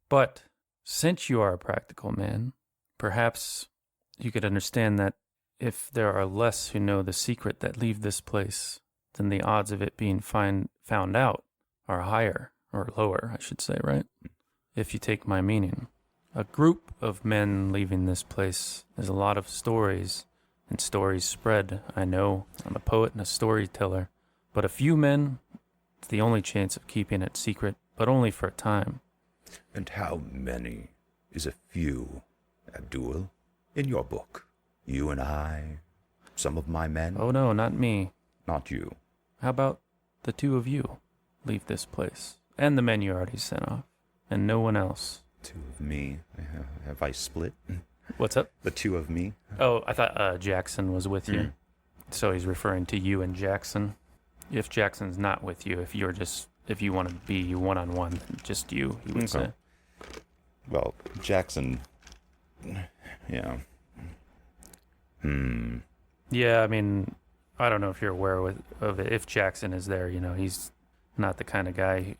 But since you are a practical man, perhaps you could understand that if there are less who know the secret that leave this place, then the odds of it being found out are higher, or lower, I should say, right? If you take my meaning. A group of men leaving this place, there's a lot of stories, and stories spread. I know, I'm a poet and a storyteller, but a few men, it's the only chance of keeping it secret, but only for a time. And how many is a few, Abdul, in your book? You and I, some of my men. Oh no, not me. Not you. How about the two of you leave this place? And the men you already sent off. And no one else. Two of me. Have I split? What's up? The two of me? Oh, I thought Jackson was with you. So he's referring to you and Jackson. If Jackson's not with you, if you want to be one-on-one, just you, he would say. Well, Jackson... Yeah. Yeah, I mean, I don't know if you're aware of it. If Jackson is there, he's not the kind of guy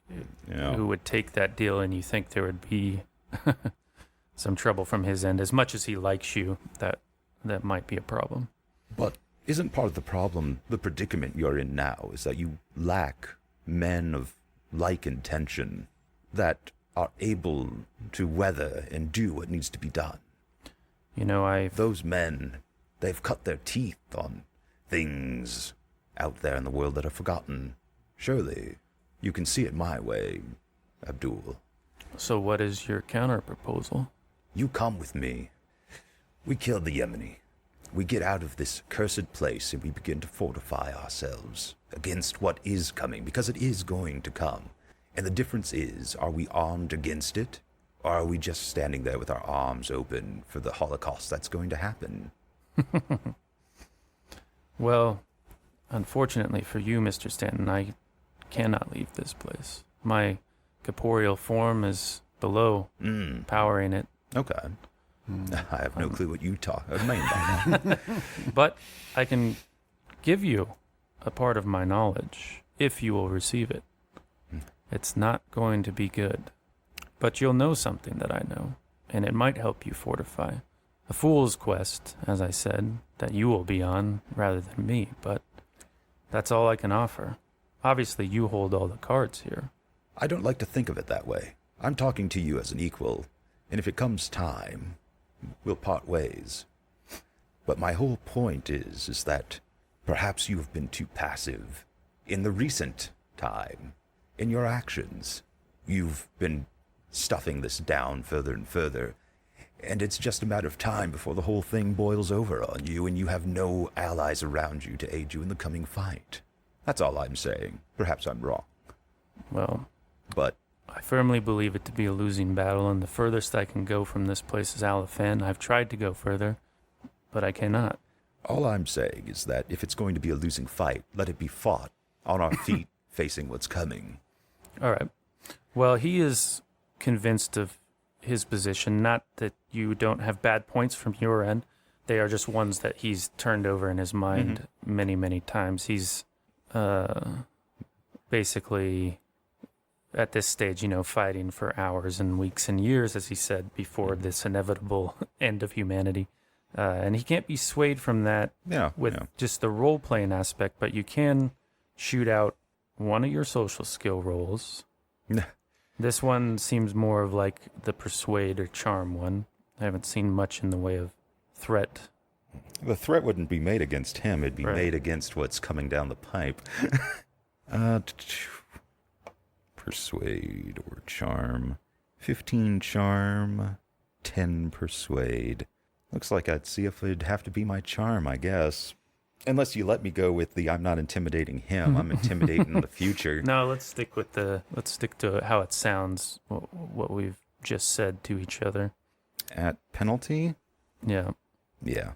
who would take that deal, and you think there would be some trouble from his end. As much as he likes you, that might be a problem. But isn't part of the problem, the predicament you're in now, is that you lack men of like intention that are able to weather and do what needs to be done? Those men, they've cut their teeth on things out there in the world that are forgotten. Surely, you can see it my way, Abdul. So what is your counter-proposal? You come with me. We kill the Yemeni. We get out of this cursed place and we begin to fortify ourselves against what is coming, because it is going to come. And the difference is, are we armed against it, or are we just standing there with our arms open for the Holocaust that's going to happen? Well, unfortunately for you, Mr. Stanton, I cannot leave this place. My corporeal form is below, powering it. Okay. I have no clue what you mean by that. But I can give you a part of my knowledge, if you will receive it. It's not going to be good. But you'll know something that I know, and it might help you fortify. A fool's quest, as I said, that you will be on rather than me, but that's all I can offer. Obviously, you hold all the cards here. I don't like to think of it that way. I'm talking to you as an equal, and if it comes time, we'll part ways. But my whole point is that perhaps you have been too passive in the recent time. In your actions, you've been stuffing this down further and further, and it's just a matter of time before the whole thing boils over on you and you have no allies around you to aid you in the coming fight. That's all I'm saying. Perhaps I'm wrong. Well, but I firmly believe it to be a losing battle, and the furthest I can go from this place is Alaphan. I've tried to go further, but I cannot. All I'm saying is that if it's going to be a losing fight, let it be fought on our feet, facing what's coming. All right. Well, he is convinced of his position, not that you don't have bad points from your end. They are just ones that he's turned over in his mind many, many times. He's basically, at this stage, fighting for hours and weeks and years, as he said, before this inevitable end of humanity. And he can't be swayed from that with just the role-playing aspect, but you can shoot out one of your social skill rolls. This one seems more of like the persuade or charm one. I haven't seen much in the way of threat. The threat wouldn't be made against him. It'd be made against what's coming down the pipe. Persuade or charm. 15 charm, 10 persuade. Looks like I'd see if it'd have to be my charm, I guess. Unless you let me go with the I'm not intimidating him, I'm intimidating the future. No, let's stick to how it sounds, what we've just said to each other. At penalty? Yeah. Yeah.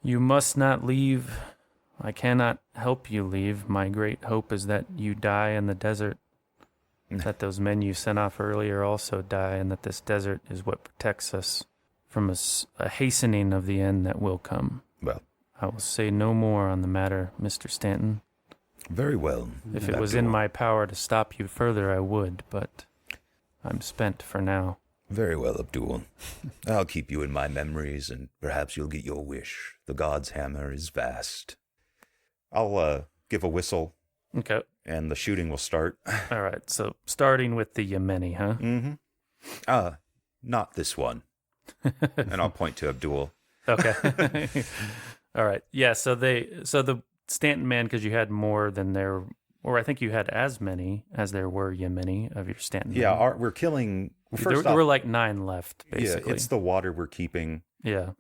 You must not leave. I cannot help you leave. My great hope is that you die in the desert. That those men you sent off earlier also die, and that this desert is what protects us from a hastening of the end that will come. Well, I will say no more on the matter, Mr. Stanton. Very well. If it was in my power to stop you further, I would, but I'm spent for now. Very well, Abdul. I'll keep you in my memories, and perhaps you'll get your wish. The god's hammer is vast. I'll give a whistle. Okay. And the shooting will start. All right, so starting with the Yemeni, huh? Mm-hmm. Not this one. And I'll point to Abdul. Okay. All right. Yeah, so the Stanton man, because you had more than there, or I think you had as many as there were Yemeni of your Stanton men. Yeah, we're killing... There were like 9 left, basically. Yeah, it's the water we're keeping. Yeah.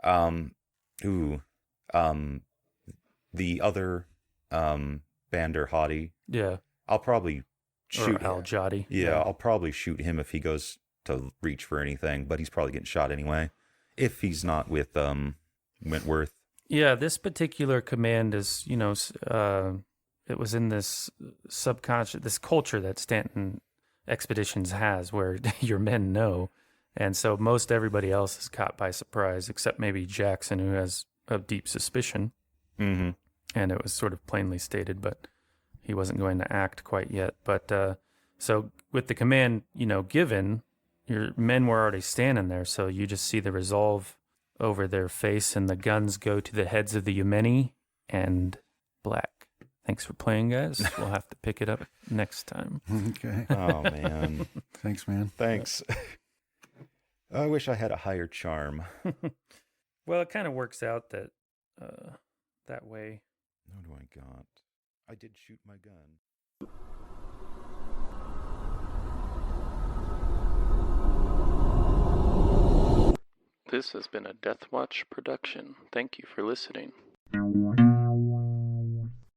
Ooh. The other Bander Hottie, Yeah. I'll probably shoot Or Al Jotty. Yeah, I'll probably shoot him if he goes to reach for anything, but he's probably getting shot anyway. If he's not with Wentworth. Yeah, this particular command is, it was in this subconscious, this culture that Stanton Expeditions has where your men know. And so most everybody else is caught by surprise, except maybe Jackson, who has a deep suspicion. Mm-hmm. And it was sort of plainly stated, but he wasn't going to act quite yet. But so with the command, given, your men were already standing there. So you just see the resolve over their face, and the guns go to the heads of the Yemeni and black. Thanks for playing, guys. We'll have to pick it up next time. Okay. Oh, man. Thanks, man. Thanks. I wish I had a higher charm. Well, it kind of works out that that way. What do I got? I did shoot my gun. This has been a Deathwatch production. Thank you for listening.